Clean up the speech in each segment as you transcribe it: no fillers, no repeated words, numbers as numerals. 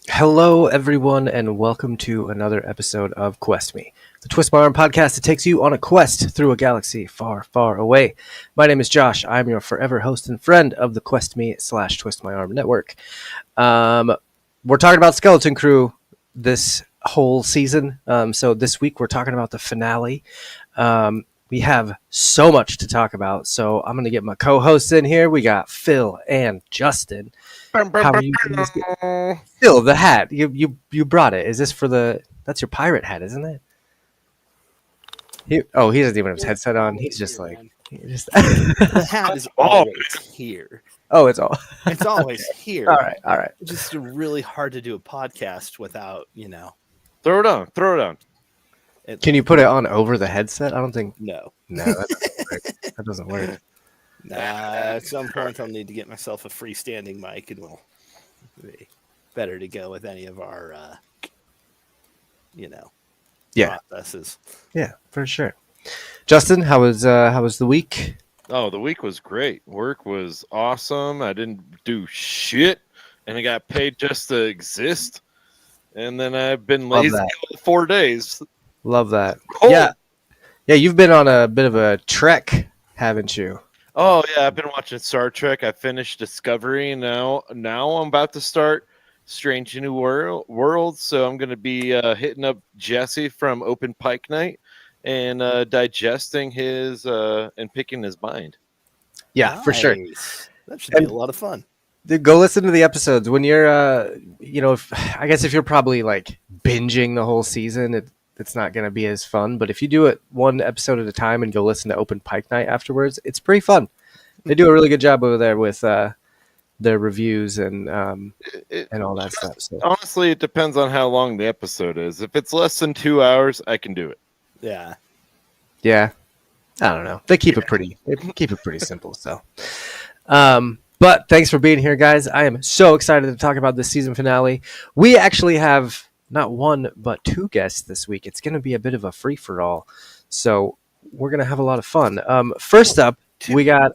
Hello, everyone, and welcome to another episode of Quest Me, the Twist My Arm podcast that takes you on a quest through a galaxy far, far away. My name is Josh. I'm your forever host and friend of the Quest Me / Twist My Arm network. We're talking about Skeleton Crew this whole season. So this week we're talking about the finale. We have so much to talk about, so I'm going to get my co-hosts in here. We got Phil and Justin. How are you guys doing? Still, the hat. You brought it. Is this for the... That's your pirate hat, isn't it? He doesn't even have his headset on. He's just like... The hat is always here. Oh, it's all... It's always here. All right. It's just really hard to do a podcast without, Throw it on. Can you put it on over the headset? I don't think... No, that doesn't work. Nah, at some point I'll need to get myself a freestanding mic, and we'll be better to go with any of our, processes. Yeah, for sure. Justin, how was the week? Oh, the week was great. Work was awesome. I didn't do shit, and I got paid just to exist. And then I've been lazy all 4 days. Love that. Oh. Yeah. You've been on a bit of a trek, haven't you? Oh yeah, I've been watching Star Trek. I finished Discovery. Now I'm about to start Strange New World. So I'm going to be hitting up Jesse from Open Pike Night and digesting his and picking his mind. Yeah, for sure. That should be a lot of fun. Go listen to the episodes when you're, if you're probably like binging the whole season, it's not going to be as fun. But if you do it one episode at a time and go listen to Open Pike Night afterwards, it's pretty fun. They do a really good job over there with their reviews and all that stuff. So. Honestly, it depends on how long the episode is. If it's less than 2 hours, I can do it. Yeah. Yeah. I don't know. They keep it pretty simple. So, but thanks for being here, guys. I am so excited to talk about this season finale. We actually have not one, but two guests this week. It's going to be a bit of a free-for-all. So we're going to have a lot of fun. First up, we got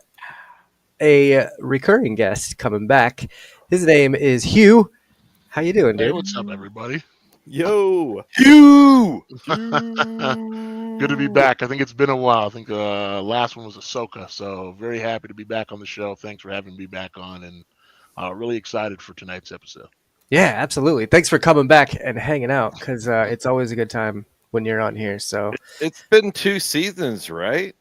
a recurring guest coming back. His name is Hugh. How you doing, dude? Hey, what's up, everybody? Yo! Hugh! Good to be back. I think it's been a while. I think the last one was Ahsoka, so very happy to be back on the show. Thanks for having me back on, and really excited for tonight's episode. Yeah, absolutely. Thanks for coming back and hanging out, because it's always a good time when you're on here. So it's been 2 seasons, right?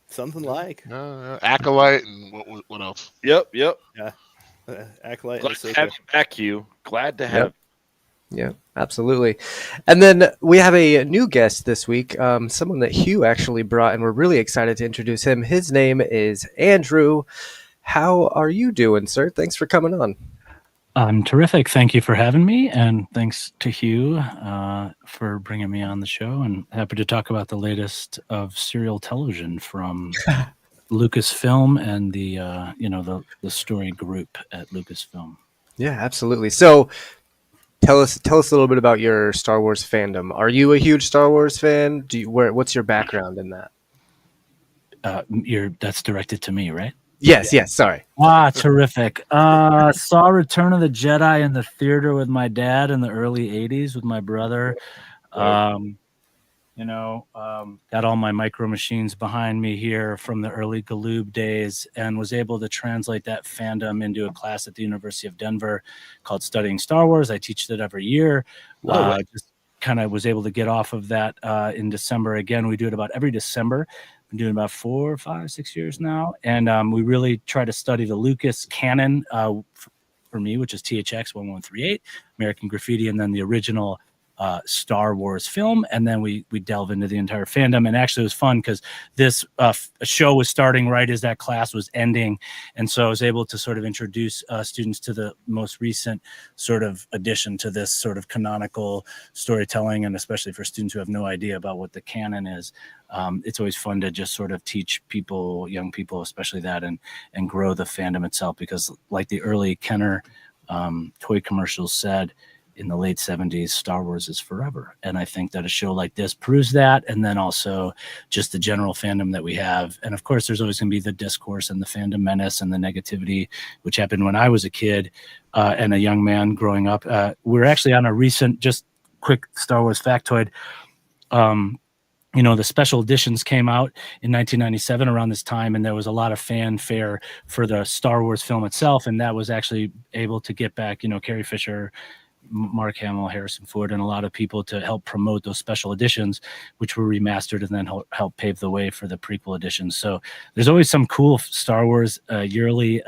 Something like Acolyte and what else? Yep. Yeah, Acolyte. Glad to have you back, Hugh. Glad to have. Yeah, absolutely. And then we have a new guest this week, someone that Hugh actually brought, and we're really excited to introduce him. His name is Andrew. How are you doing, sir? Thanks for coming on. I'm terrific. Thank you for having me, and thanks to Hugh for bringing me on the show. And happy to talk about the latest of serial television from Lucasfilm and the story group at Lucasfilm. Yeah, absolutely. So tell us a little bit about your Star Wars fandom. Are you a huge Star Wars fan? What's your background in that? That's directed to me, right? Yes. Sorry. Terrific. Saw Return of the Jedi in the theater with my dad in the early 80s with my brother. Got all my micro machines behind me here from the early Galoob days, and was able to translate that fandom into a class at the University of Denver called Studying Star Wars. I teach it every year. Just kind of was able to get off of that in December. Again, we do it about every December. Been doing about 4, 5, 6 years now, and we really try to study the Lucas canon for me, which is THX 1138, American Graffiti, and then the original Star Wars film, and then we delve into the entire fandom. And actually it was fun because this show was starting right as that class was ending, and so I was able to sort of introduce students to the most recent sort of addition to this sort of canonical storytelling, and especially for students who have no idea about what the canon is. It's always fun to just sort of teach people, young people especially, that and grow the fandom itself, because like the early Kenner toy commercials said, in the late 70s, Star Wars is forever. And I think that a show like this proves that. And then also just the general fandom that we have. And of course, there's always going to be the discourse and the fandom menace and the negativity, which happened when I was a kid and a young man growing up. We're actually on a recent, just quick Star Wars factoid. The special editions came out in 1997 around this time, and there was a lot of fanfare for the Star Wars film itself. And that was actually able to get back, Carrie Fisher, Mark Hamill, Harrison Ford, and a lot of people to help promote those special editions, which were remastered and then help pave the way for the prequel editions. So there's always some cool Star Wars yearly,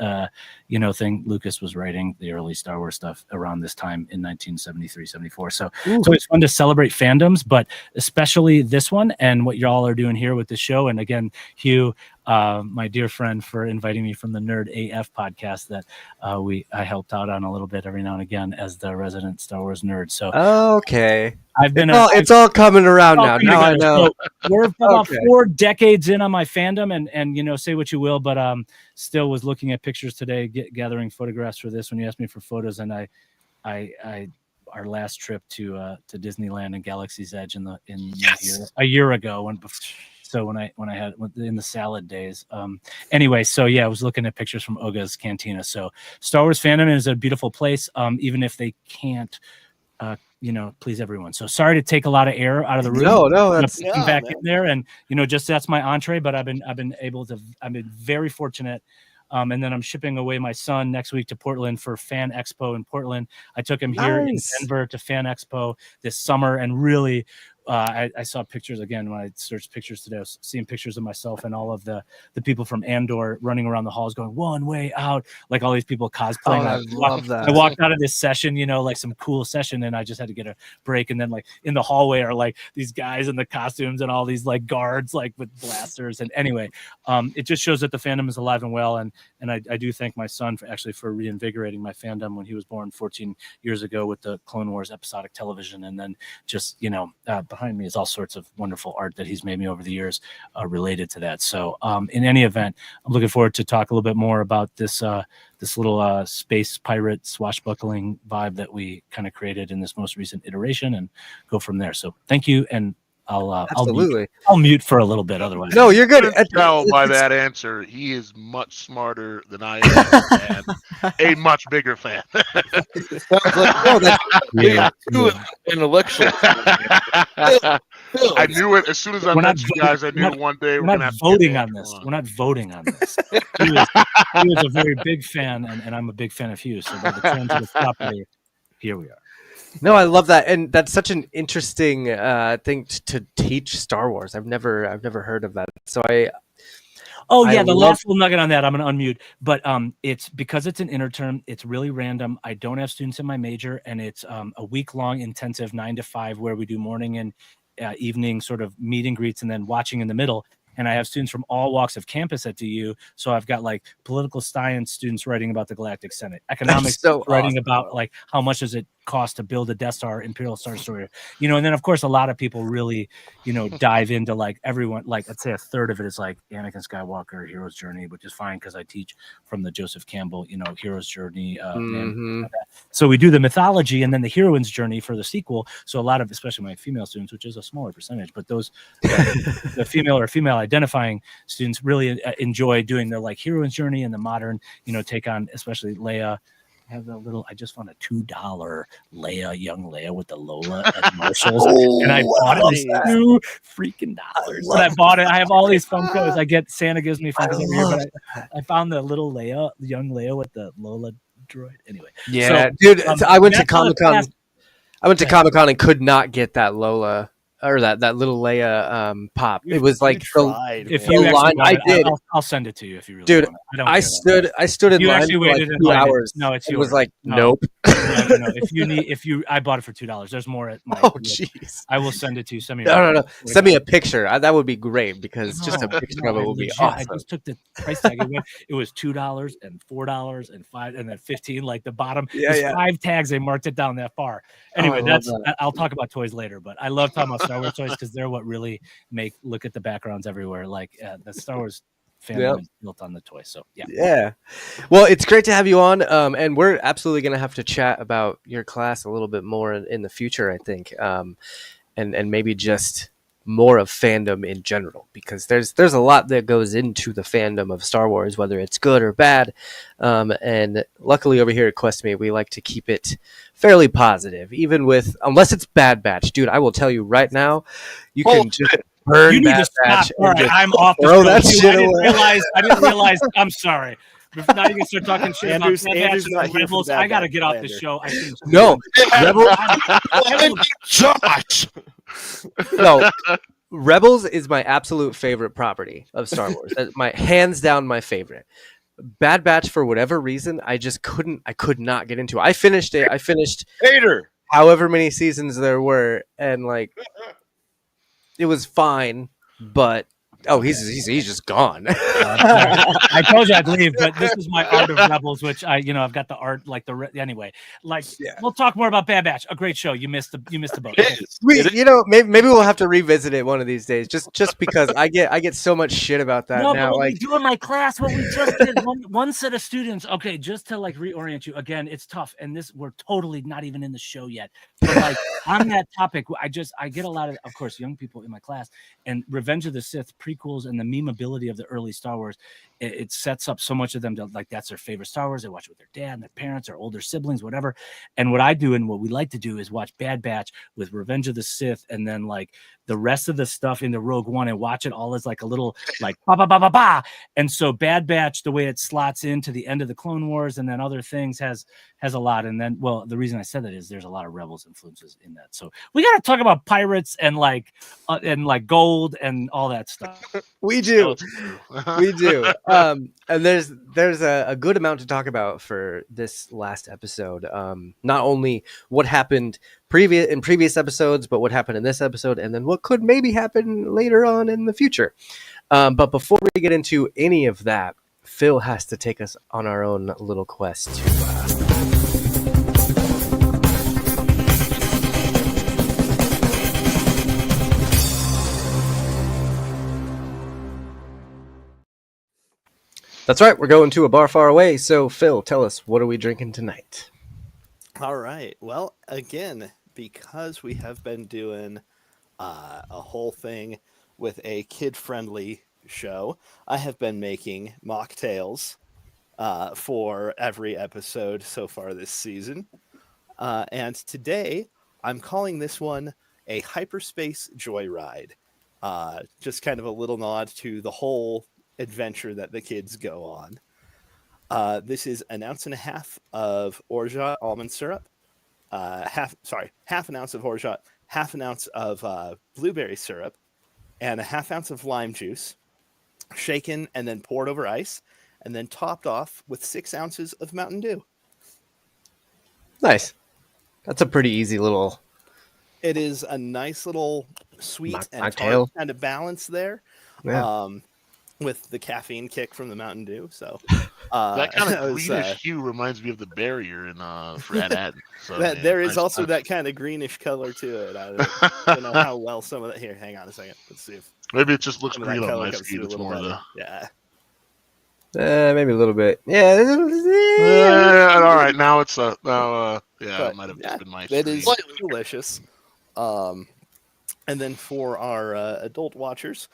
thing. Lucas was writing the early Star Wars stuff around this time in 1973, 74. So it's always fun to celebrate fandoms, but especially this one and what y'all are doing here with the show. And again, Hugh, my dear friend, for inviting me from the Nerd AF podcast that I helped out on a little bit every now and again as the resident Star Wars nerd. So okay, it's all coming around now. Now I know. So we're about 4 decades in on my fandom, and say what you will, but still was looking at pictures today, gathering photographs for this when you asked me for photos, and I our last trip to Disneyland and Galaxy's Edge a year ago when I had in the salad days. Anyway, so yeah, I was looking at pictures from Oga's Cantina. So Star Wars fandom is a beautiful place, even if they can't, please everyone. So sorry to take a lot of air out of the room. No, that's back in there, and just that's my entree. But I've been very fortunate. And then I'm shipping away my son next week to Portland for Fan Expo in Portland. I took him here in Denver to Fan Expo this summer, and really, I saw pictures again when I searched pictures today. I was seeing pictures of myself and all of the people from Andor running around the halls going one way out, like all these people cosplaying. I love that. I walked out of this session, like some cool session, and I just had to get a break. And then like in the hallway are like these guys in the costumes and all these like guards like with blasters. And anyway, it just shows that the fandom is alive and well. And I do thank my son for reinvigorating my fandom when he was born 14 years ago with the Clone Wars episodic television, and then just behind me is all sorts of wonderful art that he's made me over the years related to that. So in any event, I'm looking forward to talk a little bit more about this little space pirate swashbuckling vibe that we kind of created in this most recent iteration and go from there. So thank you. And I'll mute for a little bit. Otherwise, no, you're good. Tell by that answer, he is much smarter than I am, and a much bigger fan. Sounds like intellectual. I knew it as soon as I met you guys. I knew one day we're not voting on this. We're not voting on this. He was a very big fan, and I'm a big fan of Hugh. So by the terms of the property, here we are. No, I love that, and that's such an interesting thing to teach Star Wars. I've never heard of that. So the last little nugget on that, I'm going to unmute. But it's because it's an interterm. It's really random. I don't have students in my major, and it's a week-long intensive 9 to 5 where we do morning and evening sort of meet and greets, and then watching in the middle. And I have students from all walks of campus at DU. So I've got like political science students writing about the Galactic Senate, economics writing about like how much does it cost to build a Death Star, Imperial Star Destroyer, and then of course a lot of people really, dive into like everyone, like I'd say a third of it is like Anakin Skywalker, Hero's Journey, which is fine because I teach from the Joseph Campbell, Hero's Journey. So we do the mythology and then the heroine's journey for the sequel. So a lot of, especially my female students, which is a smaller percentage, but those the female identifying students really enjoy doing their like heroine's journey and the modern, take on especially Leia. I just found a $2 young Leia with the Lola at Marshalls, and I bought it $2 freaking dollars. But I bought it. I have all these Funkos. Santa gives me Funkos every year, but I found the little young Leia with the Lola droid. Anyway, dude, I went to Comic-Con. And could not get that Lola. Or that little Leia pop. It was like if you line. I did. I'll send it to you if you really. Dude, want it. I stood in line for like 2 hours. No, it's yours. It was like nope. No. I bought it for $2. There's more at my. Oh jeez. I will send it to you. No. Send me a picture. That would be great because just a picture of it would be awesome. I just took the price tag. It was $2 and $4 and $5 and then $15. Like the bottom. Yeah. 5 tags. They marked it down that far. Anyway, I'll talk about toys later. But I love talking about Star Wars toys because they're what really look at the backgrounds everywhere. Like the Star Wars fandom is built on the toy. So yeah. Yeah. Well, it's great to have you on. And we're absolutely going to have to chat about your class a little bit more in the future, I think. And maybe just more of fandom in general, because there's a lot that goes into the fandom of Star Wars, whether it's good or bad. And luckily over here at QuestMe, we like to keep it fairly positive, even with, unless it's Bad Batch. Dude, I will tell you right now, you can just burn You need Bad to stop. Batch. All right, I'm off the throw show. that Dude, shit I didn't realize. I'm sorry. Now you can start talking shit about Andrew's Bad Batch not and here for Rebels. Bad I got to Batch get off the slander. show. I shouldn't. No, Josh. no. Rebels is my absolute favorite property of Star Wars. My hands down my favorite. Bad Batch, for whatever reason, I could not get into it. I finished it. I finished Hater. however many seasons there were, and like it was fine, but he's just gone. I told you I'd leave, but this is my art of Rebels, which I've got the art anyway. We'll talk more about Bad Batch. A great show. You missed the boat. It is. Maybe we'll have to revisit it one of these days, just because I get so much shit about that No, now. but what Like, we do in my class, what we just did, one set of students. Okay, just to like reorient you again, it's tough, and we're totally not even in the show yet. But like on that topic, I get a lot of course, young people in my class, and Revenge of the Sith prequels and the memeability of the early Star Wars, it sets up so much of them to like that's their favorite Star Wars. They watch it with their dad and their parents or older siblings, whatever. And what I do and what we like to do is watch Bad Batch with Revenge of the Sith, and then like the rest of the stuff into Rogue One, and watch it all as like a little like ba ba ba ba ba. And so Bad Batch, the way it slots into the end of the Clone Wars and then other things has a lot. And then, well, the reason I said that is there's a lot of Rebels influences in that. So we got to talk about pirates and like gold and all that stuff. we do. We do. And there's a good amount to talk about for this last episode. Not only what happened in previous episodes, but what happened in this episode, and then what could maybe happen later on in the future. But before we get into any of that, Phil has to take us on our own little quest to That's right. We're going to a bar far away. So, Phil, tell us, what are we drinking tonight? All right. Well, again, because we have been doing a whole thing with a kid-friendly show, I have been making mocktails for every episode so far this season. And today, I'm calling this one a hyperspace joyride. Just kind of a little nod to the whole adventure that the kids go on. This is 1.5 ounces of orgeat almond syrup, half an ounce of orgeat, half an ounce of blueberry syrup, and a half ounce of lime juice, shaken and then poured over ice, and then topped off with 6 ounces of Mountain Dew. Nice. That's a pretty easy little. It is a nice little sweet and mocktail. tart kind of balance there. Yeah. With the caffeine kick from the Mountain Dew. So that kind of greenish hue reminds me of the barrier in Fred Atten. So there is also that kind of greenish color to it. I don't know how well some of that. Here, hang on a second. Let's see if maybe it just looks green on my comes screen. through a It's little more better. the Maybe a little bit. Yeah. all right, now it's it might have just been my It screen. is delicious. And then for our adult watchers,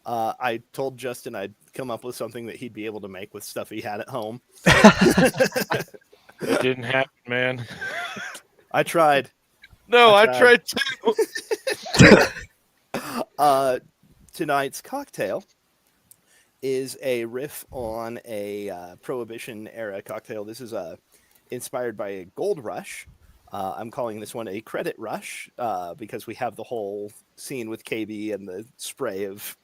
I told Justin I'd come up with something that he'd be able to make with stuff he had at home. It didn't happen, man. I tried. No, I tried too. Tonight's cocktail is a riff on a Prohibition era cocktail. This is inspired by a gold rush. I'm calling this one a credit rush because we have the whole scene with KB and the spray of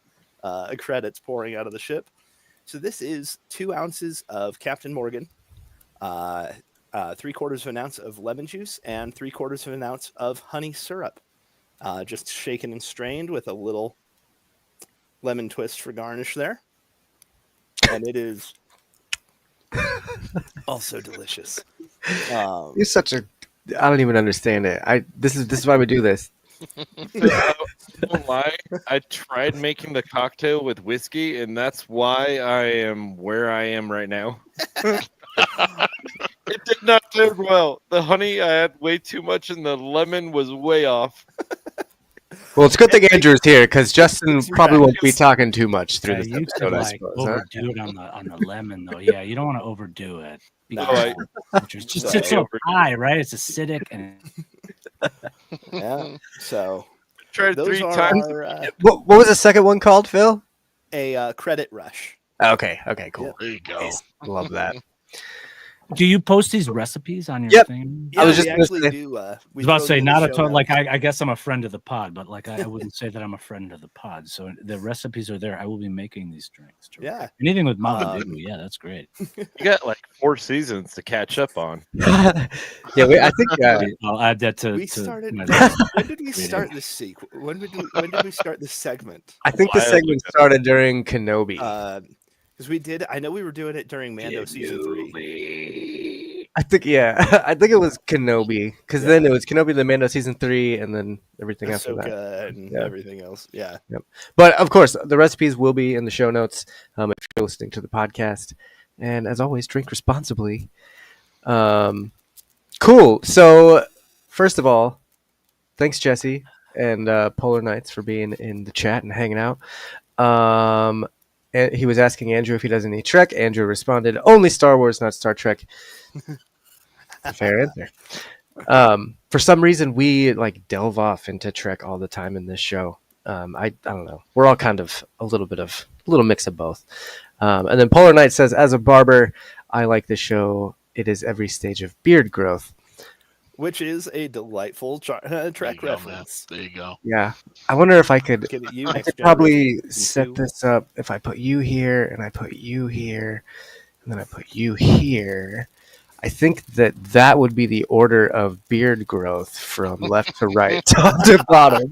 credits pouring out of the ship. So this is 2 ounces of Captain Morgan, 3/4 of an ounce of lemon juice, and 3/4 of an ounce of honey syrup. Just shaken and strained with a little lemon twist for garnish there. And it is also delicious. You're such a. I don't even understand it. This is why we do this. Don't lie. I tried making the cocktail with whiskey, and that's why I am where I am right now. It did not taste well. The honey, I had way too much, and the lemon was way off. Well, it's a good thing Andrew's here because Justin Takes probably won't be practice. talking too much through Yeah, this you episode, could I like suppose. Huh? overdo it on the lemon though. Yeah, you don't want to overdo it. No, because citrus just No. sits so Overdo it. high, right? It's acidic and Yeah. So Tried those 3 are times. our, What was the second one called, Phil? a credit rush. Okay, cool. Yep. There you go. Nice. Love that. do you post these recipes on your Yep. thing? Yeah, I was we just gonna actually say- do. I We was about to throw say them in the not a show total notes. like I guess I'm a friend of the pod, but like I wouldn't say that I'm a friend of the pod. So the recipes are there. I will be making these drinks. Terrific. Yeah. Anything with Mountain Dew, yeah, that's great. You got like 4 seasons to catch up on. Yeah, I think I'll add that to. We to started. my When did we Reading. start this when did we start this segment? I think the Wild segment ago. started during Kenobi. Because we did. I know we were doing it during Mando season 3. I think I think it was Kenobi because then it was Kenobi, the Mando season 3, and then everything after that. Ahsoka and Yeah. everything else. Yeah. But of course, the recipes will be in the show notes if you're listening to the podcast. And as always, drink responsibly. Cool. So, first of all, thanks Jesse and Polar Knights for being in the chat and hanging out. And he was asking Andrew if he does any Trek. Andrew responded, "Only Star Wars, not Star Trek." Fair answer. For some reason, we like delve off into Trek all the time in this show. I don't know. We're all kind of a little mix of both. And then Polar Knight says, "As a barber, I like the show. It is every stage of beard growth." Which is a delightful Trek There you go, man. reference. There you go. Yeah, I wonder if I could. Get it, you I next could probably generation set too. this up if I put you here and I put you here and then I put you here. I think that would be the order of beard growth from left to right, top to bottom.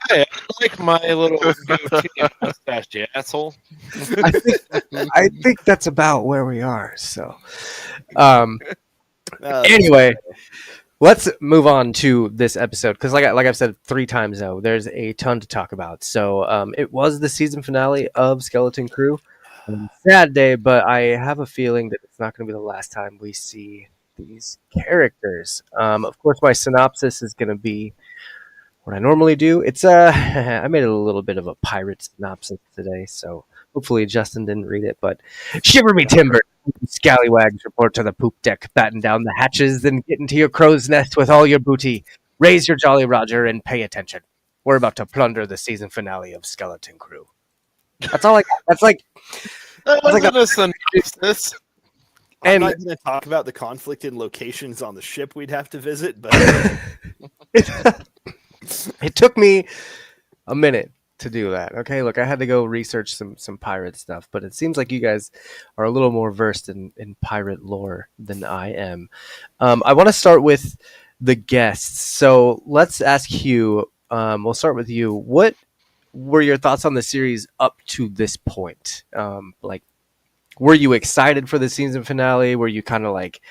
Hey, I like my little goatee and mustache, you asshole. I think that's about where we are. So, Uh, anyway, let's move on to this episode because, like I've said 3 times now, there's a ton to talk about. So, it was the season finale of Skeleton Crew. Sad day, but I have a feeling that it's not going to be the last time we see these characters. Of course, my synopsis is going to be what I normally do. It's I made a little bit of a pirate synopsis today, so hopefully Justin didn't read it. But shiver me timber, scallywags report to the poop deck, batten down the hatches, then get into your crow's nest with all your booty. Raise your Jolly Roger and pay attention. We're about to plunder the season finale of Skeleton Crew. That's all I got. That's like. That like wasn't a synopsis. I'm And- not going to talk about the conflict in locations on the ship we'd have to visit, but It took me a minute to do that. Okay, look, I had to go research some pirate stuff, but it seems like you guys are a little more versed in pirate lore than I am. I want to start with the guests. So let's ask Hugh. We'll start with you. What were your thoughts on the series up to this point? Like, were you excited for the season finale? Were you kind of like,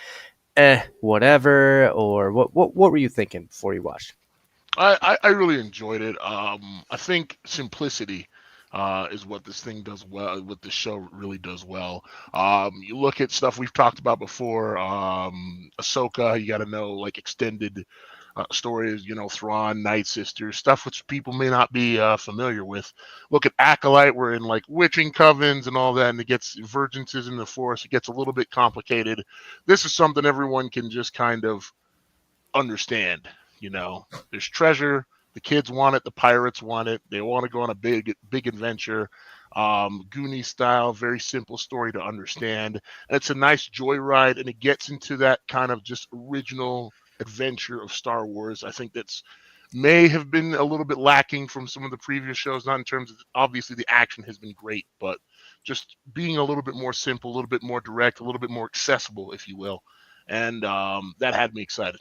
whatever, or what were you thinking before you watched? I really enjoyed it. I think simplicity is what this thing does well, what the show really does well. You look at stuff we've talked about before, Ahsoka, you got to know like extended stories, Thrawn, Night Sisters, stuff which people may not be familiar with. Look at Acolyte, we're in like witching covens and all that, and it gets virginces in the Force. It gets a little bit complicated. This is something everyone can just kind of understand. There's treasure. The kids want it. The pirates want it. They want to go on a big adventure. Goonies style, very simple story to understand. And it's a nice joyride, and it gets into that kind of just original adventure of Star Wars. I think that's may have been a little bit lacking from some of the previous shows, not in terms of, obviously the action has been great, but just being a little bit more simple, a little bit more direct, a little bit more accessible, if you will. And that had me excited.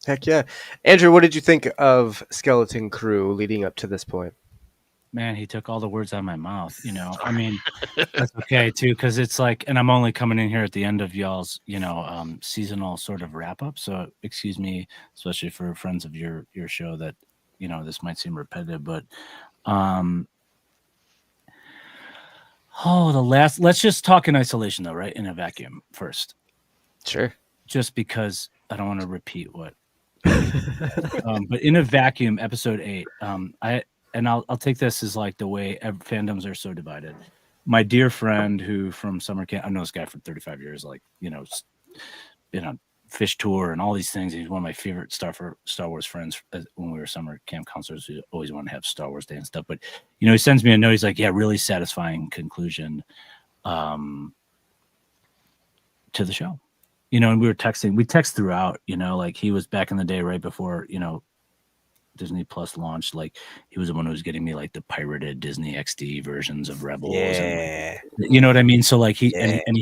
Heck yeah. Andrew, what did you think of Skeleton Crew leading up to this point? Man, he took all the words out of my mouth. I mean, that's okay too, because it's like, and I'm only coming in here at the end of y'all's, seasonal sort of wrap up. So excuse me, especially for friends of your show, that this might seem repetitive, but let's just talk in isolation though, right? In a vacuum first, Sure. just because I don't want to repeat what. But in a vacuum, episode 8, I'll take this as like the way fandoms are so divided. My dear friend who from summer camp, I've known this guy for 35 years, like, been on Fish Tour and all these things. He's one of my favorite Star Wars friends when we were summer camp counselors. We always wanted to have Star Wars Day and stuff. But, he sends me a note. He's like, yeah, really satisfying conclusion to the show. And we were texting. We text throughout, like he was back in the day right before, Disney Plus launched. Like he was the one who was getting me like the pirated Disney XD versions of Rebels. Yeah. And, you know what I mean? So like he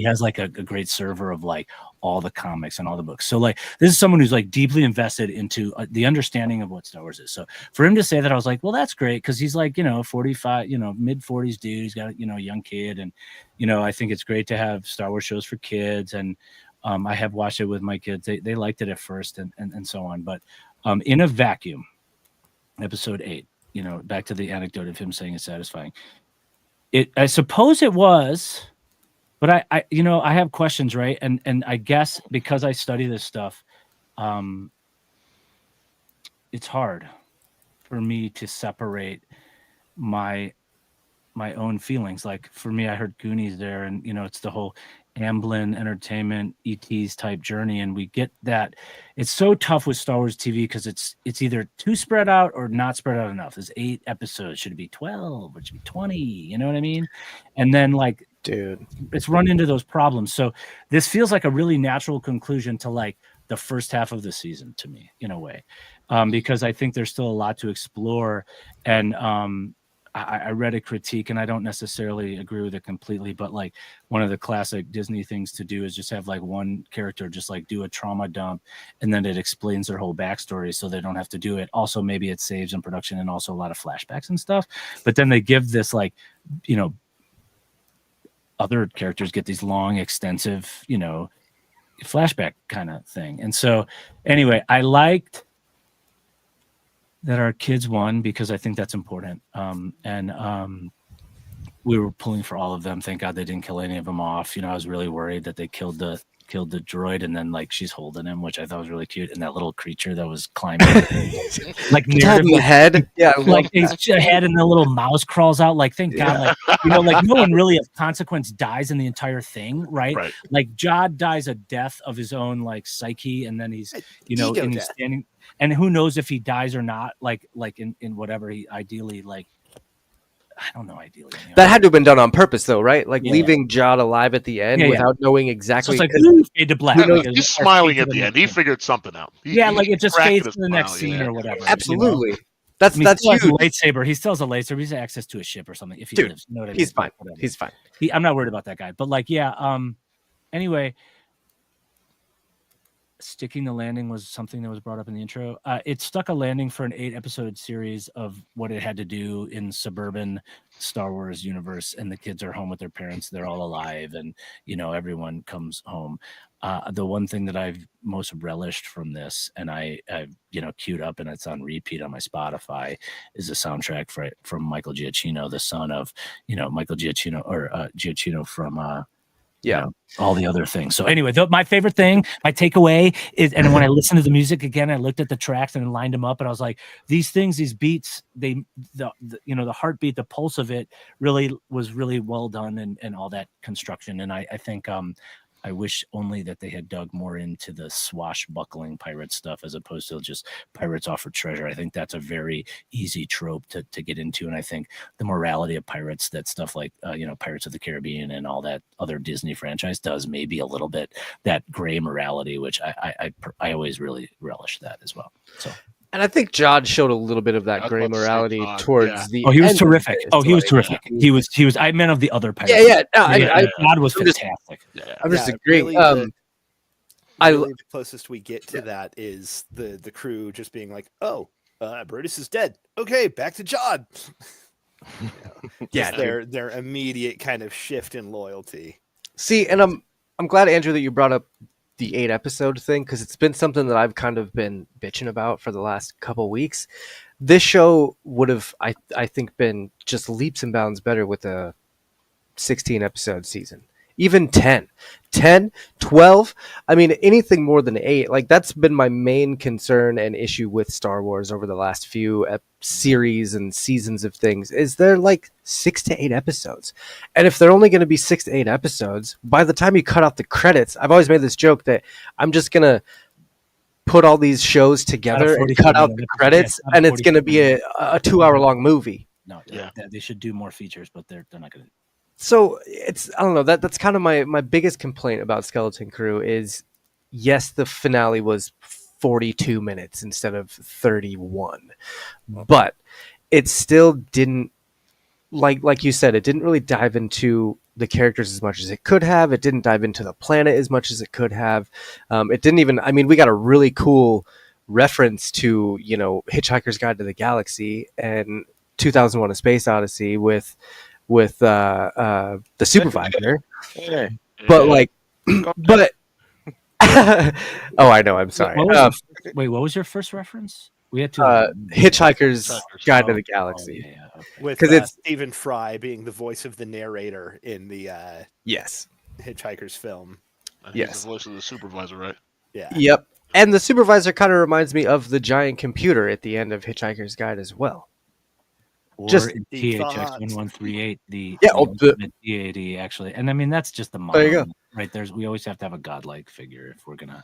has like a great server of like all the comics and all the books. So like this is someone who's like deeply invested into the understanding of what Star Wars is. So for him to say that, I was like, well, that's great. Cause he's like, 45, mid 40s dude. He's got, a young kid. And, I think it's great to have Star Wars shows for kids. And, I have watched it with my kids. They liked it at first and so on. But in a vacuum, episode 8, back to the anecdote of him saying it's satisfying. I suppose it was, but I have questions, right? And I guess because I study this stuff, it's hard for me to separate my own feelings. Like for me, I heard Goonies there, and it's the whole Amblin Entertainment ET's type journey, and we get that. It's so tough with Star Wars TV because it's either too spread out or not spread out enough. There's 8 episodes. Should it be 12? Or should it be 20? You know what I mean? And then like, dude, it's run into those problems. So this feels like a really natural conclusion to like the first half of the season to me, in a way, because I think there's still a lot to explore. And I read a critique, and I don't necessarily agree with it completely, but like one of the classic Disney things to do is just have like one character just like do a trauma dump, and then it explains their whole backstory so they don't have to do it. Also, maybe it saves in production and also a lot of flashbacks and stuff. But then they give this like, other characters get these long, extensive, flashback kind of thing. And so anyway, I liked that our kids won because I think that's important. We were pulling for all of them. Thank God they didn't kill any of them off. I was really worried that they killed the droid, and then like she's holding him, which I thought was really cute, and that little creature that was climbing like near the head. Yeah, like his head, and the little mouse crawls out. Like thank God, like like no one really of consequence dies in the entire thing, right? Like Jod dies a death of his own like psyche, and then he's and he's standing. And who knows if he dies or not, like in whatever he ideally, like, I don't know, ideally. That had to have been done on purpose, though, right? Like leaving Jod alive at the end without knowing exactly. So it's like fade to black. He's smiling at the end. He figured something out. Like it just fades to the next scene or whatever. Absolutely. That's he huge. Still has a lightsaber. He still has a lightsaber. He's access to a ship or something if he lives. You know what I mean? He's fine. He's fine. I'm not worried about that guy. But like, anyway. Sticking the landing was something that was brought up in the intro. It stuck a landing for an 8-episode series of what it had to do in suburban Star Wars universe, and the kids are home with their parents. They're all alive, and everyone comes home. The one thing that I've most relished from this, and I've queued up and it's on repeat on my Spotify, is the soundtrack from Michael Giacchino, the son of Michael Giacchino or Giacchino from all the other things. So anyway, my favorite thing, my takeaway is, and when I listened to the music again, I looked at the tracks and lined them up, and I was like, these things, these beats, the heartbeat, the pulse of it was really well done, and all that construction. And I think I wish only that they had dug more into the swashbuckling pirate stuff as opposed to just pirates offer treasure. I think that's a very easy trope to get into. And I think the morality of pirates, that stuff like, Pirates of the Caribbean and all that other Disney franchise does, maybe a little bit that gray morality, which I always really relish that as well. So. And I think Jod showed a little bit of that gray morality towards the. Oh, he was terrific. He was terrific. He was. I meant of the other pirates. Yeah. No, Jod was fantastic. I'm just agreeing. Really the closest we get to that is the crew just being like, "Oh, Brutus is dead. Okay, back to Jod." Yeah, Just their immediate kind of shift in loyalty. See, and I'm glad, Andrew, that you brought up the 8 episode thing, because it's been something that I've kind of been bitching about for the last couple weeks. This show would have, I think, been just leaps and bounds better with a 16 episode season. Even 10, 12. I mean, anything more than 8. Like, that's been my main concern and issue with Star Wars over the last few series and seasons of things, is they're like 6 to 8 episodes. And if they're only going to be 6 to 8 episodes, by the time you cut out the credits, I've always made this joke that I'm just going to put all these shows together and cut out the credits, and it's going to be a 2-hour long movie. No, they should do more features, but they're not going to. So it's, I don't know, that's kind of my biggest complaint about Skeleton Crew is, yes, the finale was 42 minutes instead of 31, but it still didn't, like you said, it didn't really dive into the characters as much as it could have. It didn't dive into the planet as much as it could have. It didn't even, I mean, we got a really cool reference to, Hitchhiker's Guide to the Galaxy and 2001: A Space Odyssey with the supervisor. Hey. But but oh, I know, I'm sorry. Wait, what was your first reference? We had Hitchhiker's Guide to the Galaxy. Okay. With it's Stephen Fry being the voice of the narrator in the yes, Hitchhiker's film. He's yes, the voice of the supervisor, right? Yeah. Yep. And the supervisor kind of reminds me of the giant computer at the end of Hitchhiker's Guide as well. Or Just in THX 1138, the DAD actually, and I mean that's just the model. There you go. Right, we always have to have a godlike figure if we're gonna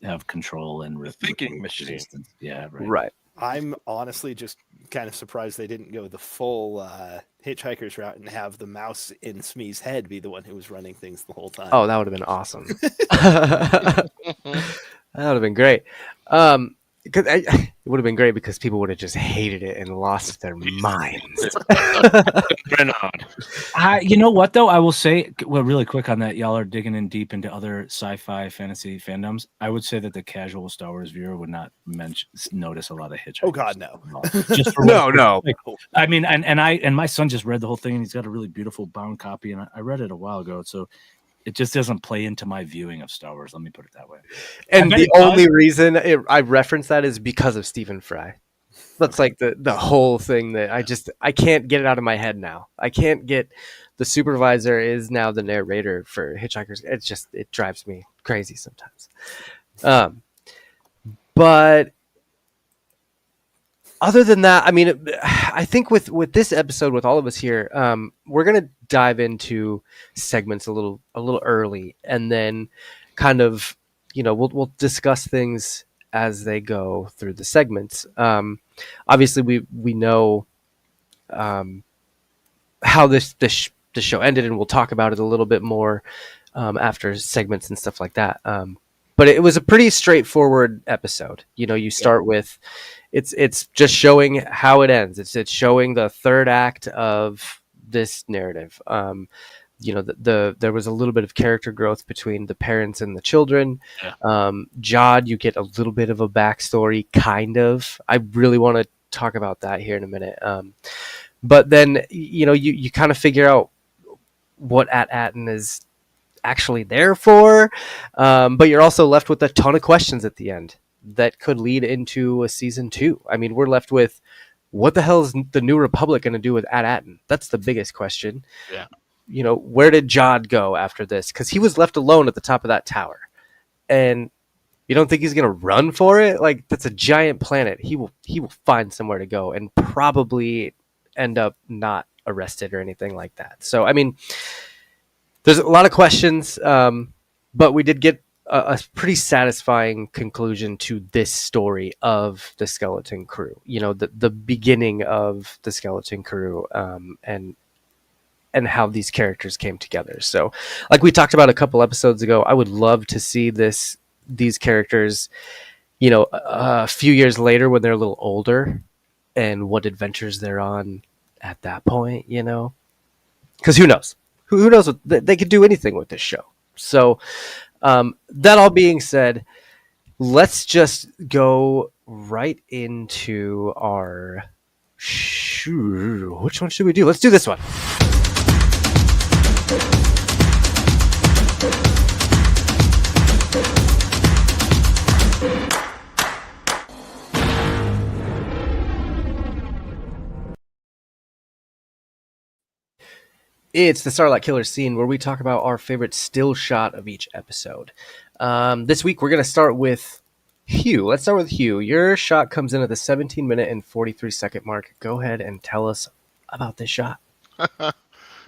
have control and thinking machine. Resistance. Yeah, Right. I'm honestly just kind of surprised they didn't go the full Hitchhiker's route and have the mouse in Smee's head be the one who was running things the whole time. Oh, that would have been awesome. That would have been great. Because it would have been great because people would have just hated it and lost their minds. You know what though? I will say, well, really quick on that. Y'all are digging in deep into other sci-fi fantasy fandoms. I would say that the casual Star Wars viewer would not notice a lot of Hitchhikers. Oh God, no. Just for no. I mean, and my son just read the whole thing, and he's got a really beautiful bound copy, and I read it a while ago, so. It just doesn't play into my viewing of Star Wars. Let me put it that way. And the only reason I reference that is because of Stephen Fry. That's like the whole thing that I can't get it out of my head now. I can't get the supervisor is now the narrator for Hitchhiker's. It drives me crazy sometimes. But other than that, I mean, I think with this episode, with all of us here, we're gonna dive into segments a little early, and then kind of, we'll discuss things as they go through the segments. Obviously, we know how this show ended, and we'll talk about it a little bit more after segments and stuff like that. But it was a pretty straightforward episode. You start with. It's just showing how it ends. It's showing the third act of this narrative. There was a little bit of character growth between the parents and the children. Yeah. Jod, you get a little bit of a backstory, kind of. I really want to talk about that here in a minute. But then you kind of figure out what At-Atten is actually there for. But you're also left with a ton of questions at the end that could lead into a season 2. I mean, we're left with, what the hell is the New Republic going to do with At-Atten? That's the biggest question. Yeah. Where did Jod go after this? Because he was left alone at the top of that tower. And you don't think he's going to run for it? Like, that's a giant planet. He will find somewhere to go and probably end up not arrested or anything like that. So, I mean, there's a lot of questions, but we did get a pretty satisfying conclusion to this story of the Skeleton Crew. The beginning of the Skeleton Crew, and how these characters came together. So, like we talked about a couple episodes ago, I would love to see these characters, a few years later when they're a little older, and what adventures they're on at that point. Because who knows? Who knows? They could do anything with this show. So. That all being said, let's just go right into our Which one should we do? Let's do this one. It's the Starlight Killer scene where we talk about our favorite still shot of each episode. This week we're going to start with Hugh. Let's start with Hugh. Your shot comes in at the 17-minute and 43-second mark. Go ahead and tell us about this shot.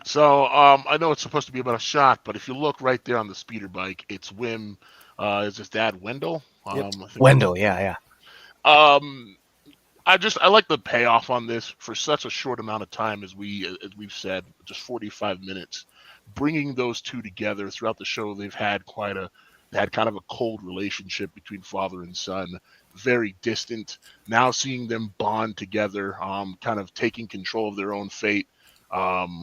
So I know it's supposed to be about a shot, but if you look right there on the speeder bike, it's Wim. Is his dad Wendell? Yep. I think Wendell, yeah. I like the payoff on this for such a short amount of time as we've said, just 45 minutes. Bringing those two together throughout the show, they've had kind of a cold relationship between father and son, very distant. Now seeing them bond together, kind of taking control of their own fate.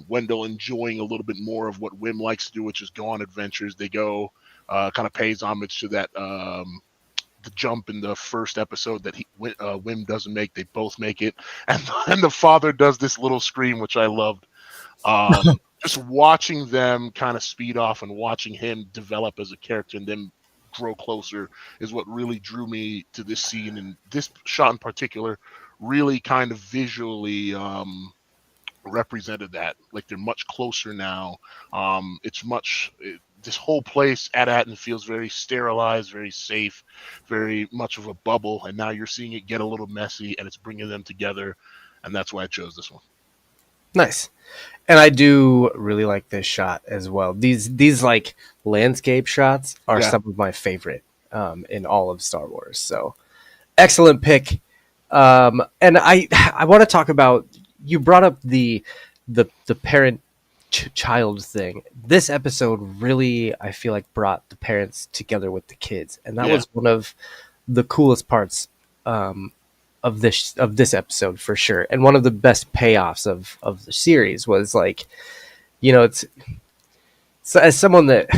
Wendell enjoying a little bit more of what Wim likes to do, which is go on adventures. They go, kind of pays homage to that. The jump in the first episode that Wim doesn't make, they both make it, and the father does this little scream, which I loved. Just watching them kind of speed off and watching him develop as a character and then grow closer is what really drew me to this scene, and this shot in particular really kind of visually represented that. Like, they're much closer now. This whole place at Atten feels very sterilized, very safe, very much of a bubble, and now you're seeing it get a little messy, and it's bringing them together, and that's why I chose this one. Nice. And I do really like this shot as well. These like landscape shots are some of my favorite in all of Star Wars. So excellent pick. And I want to talk about, you brought up the parent child thing. This episode really, I feel like, brought the parents together with the kids, and that was one of the coolest parts of this episode for sure. And one of the best payoffs of the series was, like, you know, it's so, as someone that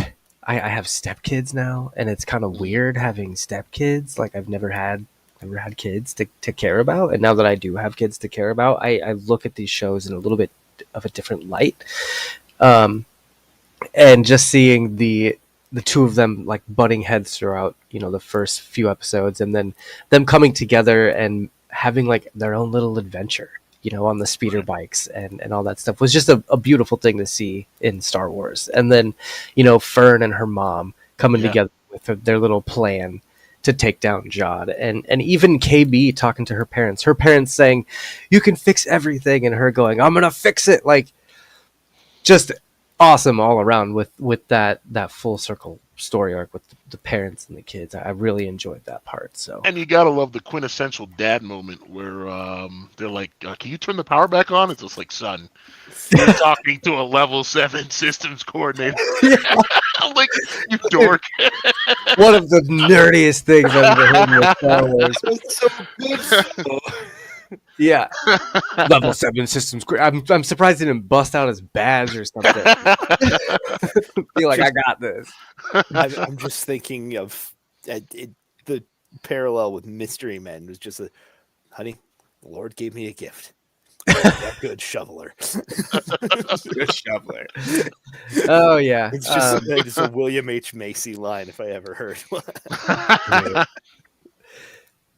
I have stepkids now, and it's kind of weird having stepkids. Like, I've never had kids to care about, and now that I do have kids to care about, I look at these shows in a little bit of a different light, and just seeing the two of them like butting heads throughout, you know, the first few episodes, and then them coming together and having like their own little adventure, you know, on the speeder bikes and all that stuff was just a beautiful thing to see in Star Wars. And then, you know, Fern and her mom coming together with their little plan to take down Jod, and even KB talking to her parents saying, "You can fix everything," and her going, "I'm gonna fix it." Like, just awesome all around with that full circle story arc with the parents and the kids. I really enjoyed that part. So, and you gotta love the quintessential dad moment where they're like, "Can you turn the power back on?" It's just like, "Son, you're talking to a level 7 systems coordinator." I'm like, "You dork." One of the nerdiest things I've ever heard in Star Wars. It's so good. Yeah, level 7 systems. I'm surprised he didn't bust out his badge or something. Be like, I got this. I'm just thinking of the parallel with Mystery Men was just honey, the Lord gave me a gift. A good shoveler. Good shoveler. Oh yeah, it's just a William H. Macy line if I ever heard one.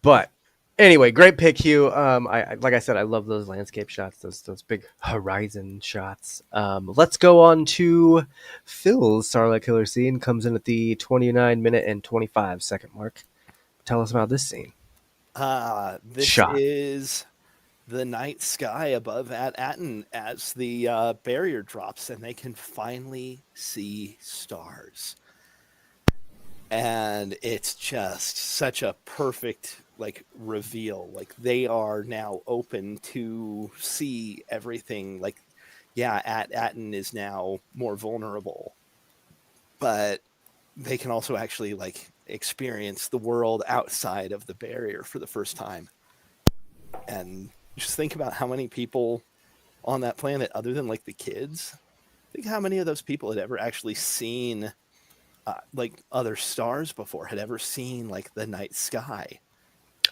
But anyway, great pick, Hugh. I like I said, I love those landscape shots, those big horizon shots. Let's go on to Phil's Starlight Killer scene. Comes in at the 29-minute and 25-second mark. Tell us about this scene. This shot is the night sky above at Atten as the barrier drops and they can finally see stars. And it's just such a perfect like reveal. Like, they are now open to see everything. Like, yeah, Atten is now more vulnerable, but they can also actually like experience the world outside of the barrier for the first time. And just think about how many people on that planet, other than like the kids, think how many of those people had ever actually seen like other stars before, had ever seen like the night sky.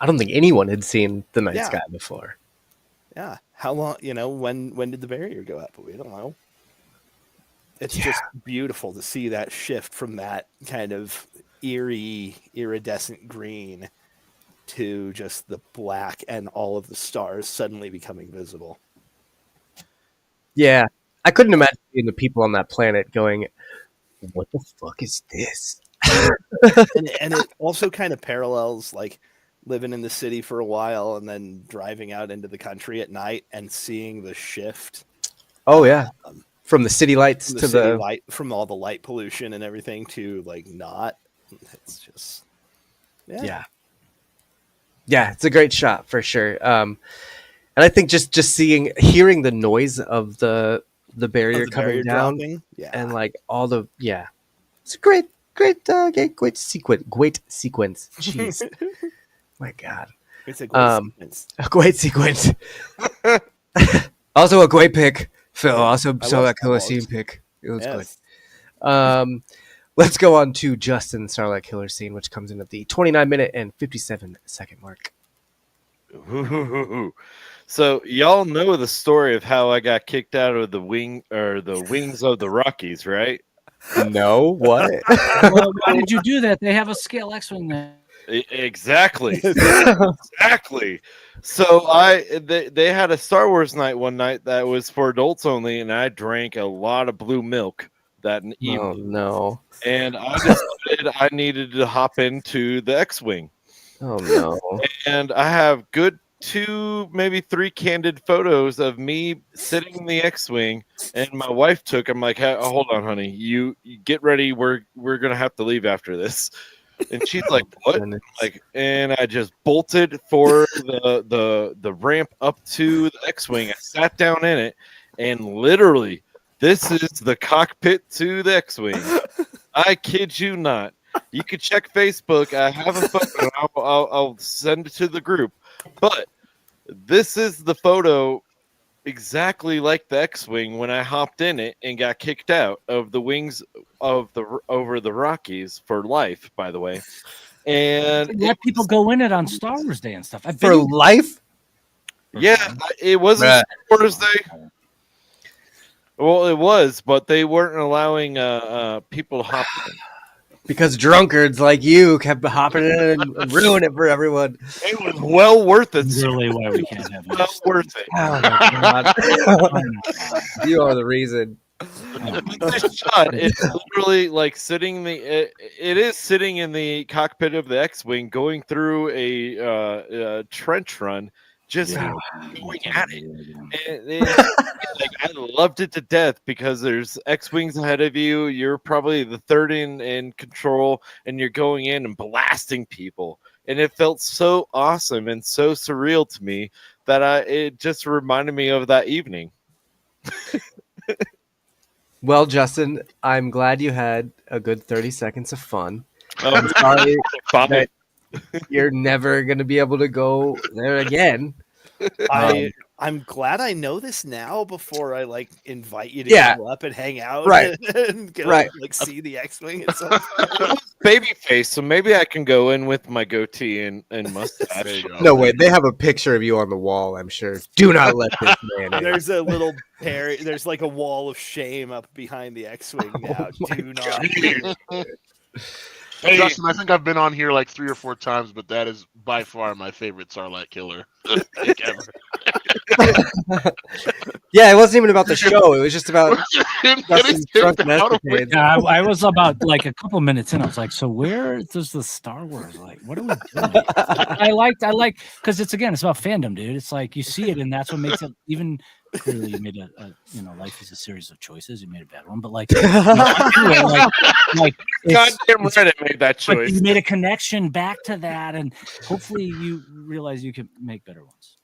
I don't think anyone had seen the night sky before. Yeah. How long? When did the barrier go up? We don't know. It's just beautiful to see that shift from that kind of eerie, iridescent green to just the black and all of the stars suddenly becoming visible. Yeah, I couldn't imagine being the people on that planet going, "What the fuck is this?" And it also kind of parallels like living in the city for a while and then driving out into the country at night and seeing the shift. Oh yeah, from the city lights From the to city the light, from all the light pollution and everything to like not. It's just yeah, it's a great shot for sure. And I think just hearing the noise of the barrier coming down dropping. and like all the it's a great sequence. Jeez, my God, It's a great sequence. a great sequence. Also a great pick, Phil. Also I saw love that killer Scourge. scene pick. It was Yes. good. Let's go on to Justin's Starlight Killer scene, which comes in at the 29-minute and 57-second mark. Ooh. So y'all know the story of how I got kicked out of the wings of the Rockies, right? No, what? Well, why did you do that? They have a scale X-wing there. Exactly. Exactly. So they had a Star Wars night one night that was for adults only, and I drank a lot of blue milk that evening. Oh no! And I decided I needed to hop into the X-wing. Oh no! And I have good 2, maybe 3 candid photos of me sitting in the X-wing, and my wife took. I'm like, hey, hold on, honey, you get ready. We're gonna have to leave after this. And she's like, what? Like, and I just bolted for the ramp up to the X-wing. I sat down in it, and literally, this is the cockpit to the X-wing. I kid you not. You can check Facebook. I have a photo. I'll send it to the group. But this is the photo exactly like the X-wing when I hopped in it and got kicked out of the wings of over the Rockies for life, by the way. And Let people go in it on Star Wars Day and stuff. For life? Yeah, it wasn't Star Wars Day. Well, it was, but they weren't allowing people to hop in. Because drunkards like you kept hopping in and ruining it for everyone. It was well worth it. Really, why we can't have well worth it. Oh my God. You are the reason. This shot is literally like sitting it is sitting in the cockpit of the X-wing, going through a trench run, just going at it. And like, I loved it to death because there's X-wings ahead of you. You're probably the third in control, and you're going in and blasting people. And it felt so awesome and so surreal to me that it just reminded me of that evening. Well, Justin, I'm glad you had a good 30 seconds of fun. I'm sorry that you're never going to be able to go there again. I'm glad I know this now before I like invite you to go up and hang out, and go like see the X-wing and stuff. Babyface, so maybe I can go in with my goatee and mustache. No way, they have a picture of you on the wall. I'm sure. Do not let this man in. There's a little there's like a wall of shame up behind the X-wing now. Do not. Hey, Justin, I think I've been on here like 3 or 4 times, but that is by far my favorite Starlight Killer ever. Yeah, it wasn't even about the show. It was just about Justin's drunken escapades. Yeah, I was about like a couple minutes in. I was like, so where does the Star Wars, like, what are we doing? I like because it's about fandom, dude. It's like you see it, and that's what makes it even. Clearly, you made life is a series of choices. You made a bad one, but goddamn right, I made that choice. You made a connection back to that, and hopefully, you realize you can make better ones.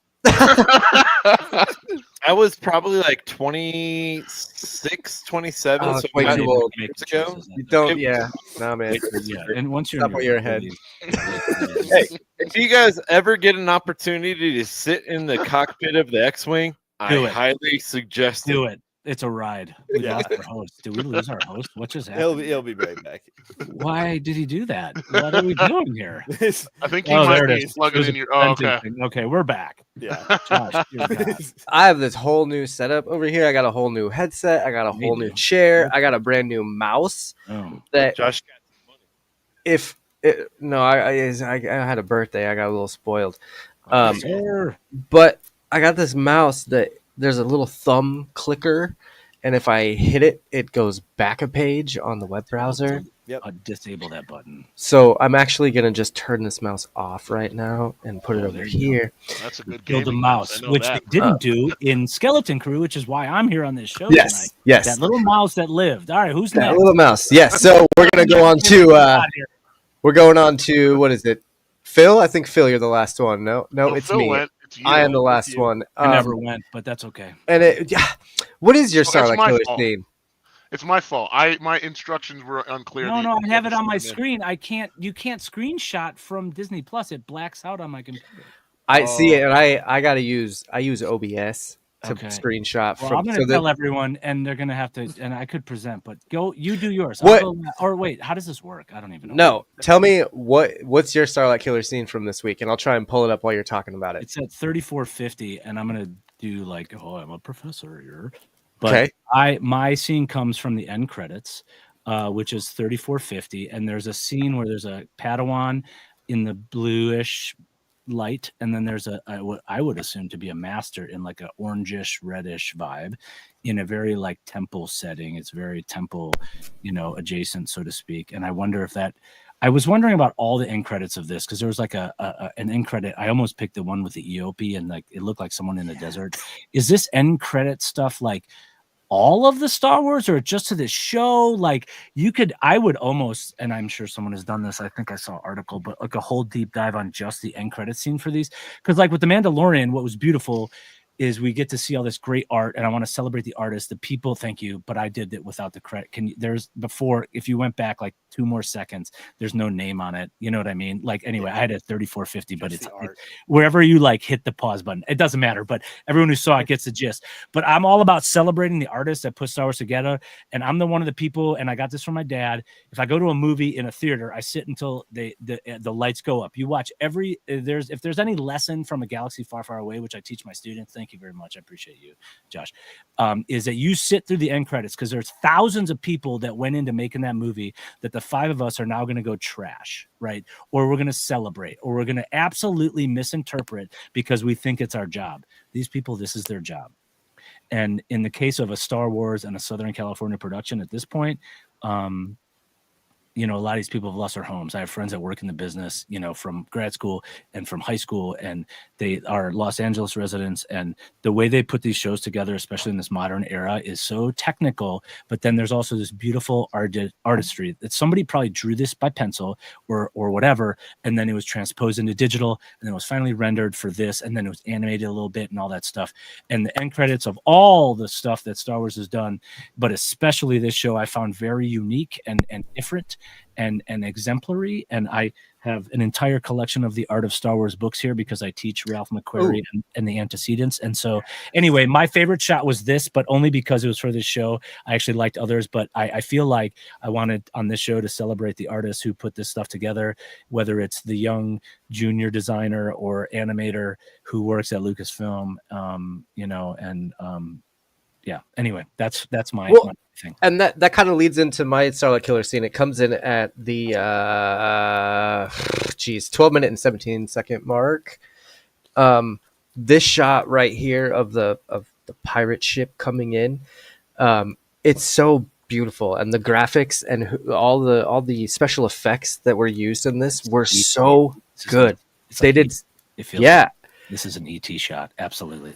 I was probably like 26, 27. Oh, so way too old. Years ago. You don't, no, man. Yeah, and once you're Stop in your head. Hey, if you guys ever get an opportunity to sit in the cockpit of the X-wing, I highly suggest do it. It's a ride. We Yeah. lost our host. Did we lose our host? What just happened? He'll be right back. Why did he do that? What are we doing here? I think he Oh, might there it be is. plugging There's in a your. Oh, presenting okay. thing. Okay, we're back. Yeah. Josh, dear God. I have this whole new setup over here. I got a whole new headset. I got a Me whole new too. chair. I got a brand new mouse. Oh. That Josh got some money. if it, no, I had a birthday. I got a little spoiled. Sir. But I got this mouse that there's a little thumb clicker, and if I hit it, it goes back a page on the web browser. Yep. Disable that button. So I'm actually gonna just turn this mouse off right now and put it Oh, over there you go. here. That's a good Build a gaming mouse, I know which that. they didn't do in Skeleton Crew, which is why I'm here on this show Yes, tonight. yes, That little mouse that lived. All right, who's that next? little mouse. Yes. So we're gonna go on to we're going on to what is it? Phil, I think Phil, you're the last one. No, Oh, it's Phil me. went. It's you. I am the It's last you. one. I never went, but that's okay. And what is your Oh, that's Starlight my Killer fault. scene? It's my fault. My instructions were unclear. No, I have it on my screen. screen. You can't screenshot from Disney Plus. It blacks out on my computer. I see it, and I gotta use OBS to Okay. screenshot Well, from. I'm going to tell everyone, and they're going to have to, and I could present, but you do yours. What? Or wait, how does this work? I don't even know. No, tell me what's your Starlight Killer scene from this week, and I'll try and pull it up while you're talking about it. It's at 3450, and I'm going to do like, I'm a professor here. But Okay. my scene comes from the end credits, which is 3450, and there's a scene where there's a Padawan in the bluish light, and then there's what I would assume to be a master in like a orangish reddish vibe in a very like temple setting. It's very temple, adjacent, so to speak. And I wonder if I was wondering about all the end credits of this, because there was like an end credit. I almost picked the one with the Eopie, and like it looked like someone in the desert. Is this end credit stuff like all of the Star Wars, or just to this show? Like I would almost, and I'm sure someone has done this, I think I saw an article, but like a whole deep dive on just the end credit scene for these. Because like with The Mandalorian, what was beautiful is we get to see all this great art, and I want to celebrate the artists, the people. Thank you, but I did it without the credit. If you went back like 2 more seconds, there's no name on it. You know what I mean? Like anyway, I had it 3450, but it's wherever you like hit the pause button. It doesn't matter, but everyone who saw it gets the gist. But I'm all about celebrating the artists that put Star Wars together, and I'm one of the people, and I got this from my dad. If I go to a movie in a theater, I sit until the lights go up. You watch if there's any lesson from A Galaxy Far, Far Away, which I teach my students. Thank you very much. I appreciate you, Josh. Is that you sit through the end credits, because there's thousands of people that went into making that movie that the 5 of us are now going to go trash, right? Or we're going to celebrate, or we're going to absolutely misinterpret because we think it's our job. These people, this is their job. And in the case of a Star Wars and a Southern California production at this point, a lot of these people have lost their homes. I have friends that work in the business, from grad school and from high school, and they are Los Angeles residents. And the way they put these shows together, especially in this modern era, is so technical. But then there's also this beautiful artistry that somebody probably drew this by pencil or whatever, and then it was transposed into digital, and then it was finally rendered for this, and then it was animated a little bit and all that stuff. And the end credits of all the stuff that Star Wars has done, but especially this show, I found very unique and different and exemplary. And I have an entire collection of the Art of Star Wars books here, because I teach Ralph McQuarrie and the antecedents. And so anyway, my favorite shot was this, but only because it was for this show. I actually liked others, but I feel like I wanted on this show to celebrate the artists who put this stuff together, whether it's the young junior designer or animator who works at Lucasfilm, yeah. Anyway, that's my thing. And that kind of leads into my Starlight Killer scene. It comes in at the 12-minute and 17-second mark. This shot right here of the pirate ship coming in, it's so beautiful, and the graphics and all the special effects that were used in this were so good. They did. This is an ET shot. Absolutely.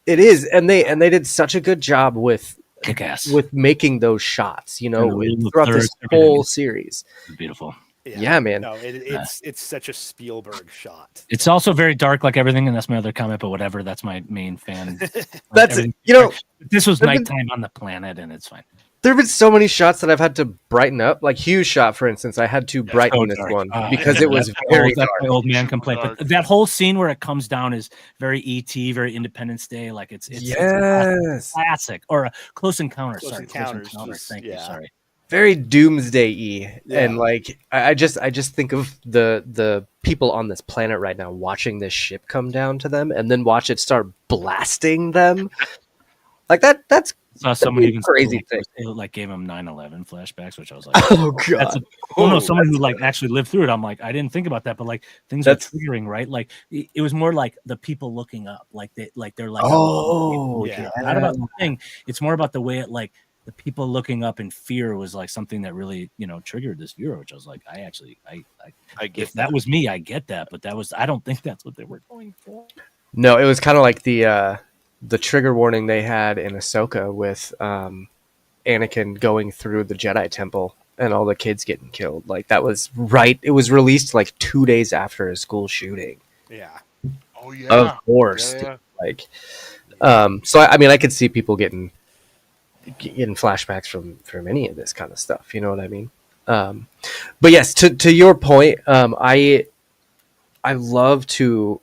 It is, and they did such a good job with kick-ass with making those shots, throughout this whole series. Beautiful. Yeah, man. No, it's such a Spielberg shot. It's also very dark, like everything, and that's my other comment. But whatever, that's my main fan. That's it. This was nighttime on the planet, and it's fine. There have been so many shots that I've had to brighten up. Like Hugh's shot, for instance, I had to brighten this dark. one because it was that's very that's dark. my old man Super complaint. dark. But that whole scene where it comes down is very ET, very Independence Day. Like it's Yes. classic or a Close Encounters. Close Sorry, Encounters, Close Encounters. just- Thank you. yeah. Sorry. Very doomsday-y. Yeah. And like I just think of the people on this planet right now watching this ship come down to them and then watch it start blasting them. Like that's Saw someone be a even crazy say, thing. It like gave him 9/11 flashbacks, which I was like, oh that's god. oh no, someone who that's like actually lived through it. I'm like, I didn't think about that, but like things That's- are triggering, right? Like it was more like the people looking up, they're like, Oh yeah. yeah. not about the thing. It's more about the way it like the people looking up in fear was like something that really triggered this viewer, which I was like, I I get if that was me, I get that, but I don't think that's what they were going for. No, it was kind of like the trigger warning they had in Ahsoka with Anakin going through the Jedi Temple and all the kids getting killed. Like that was right. It was released like 2 days after a school shooting. Yeah. Oh yeah. Of course. Yeah, yeah. Like, so I mean, I could see people getting flashbacks from any of this kind of stuff. You know what I mean? But yes, to your point, I love to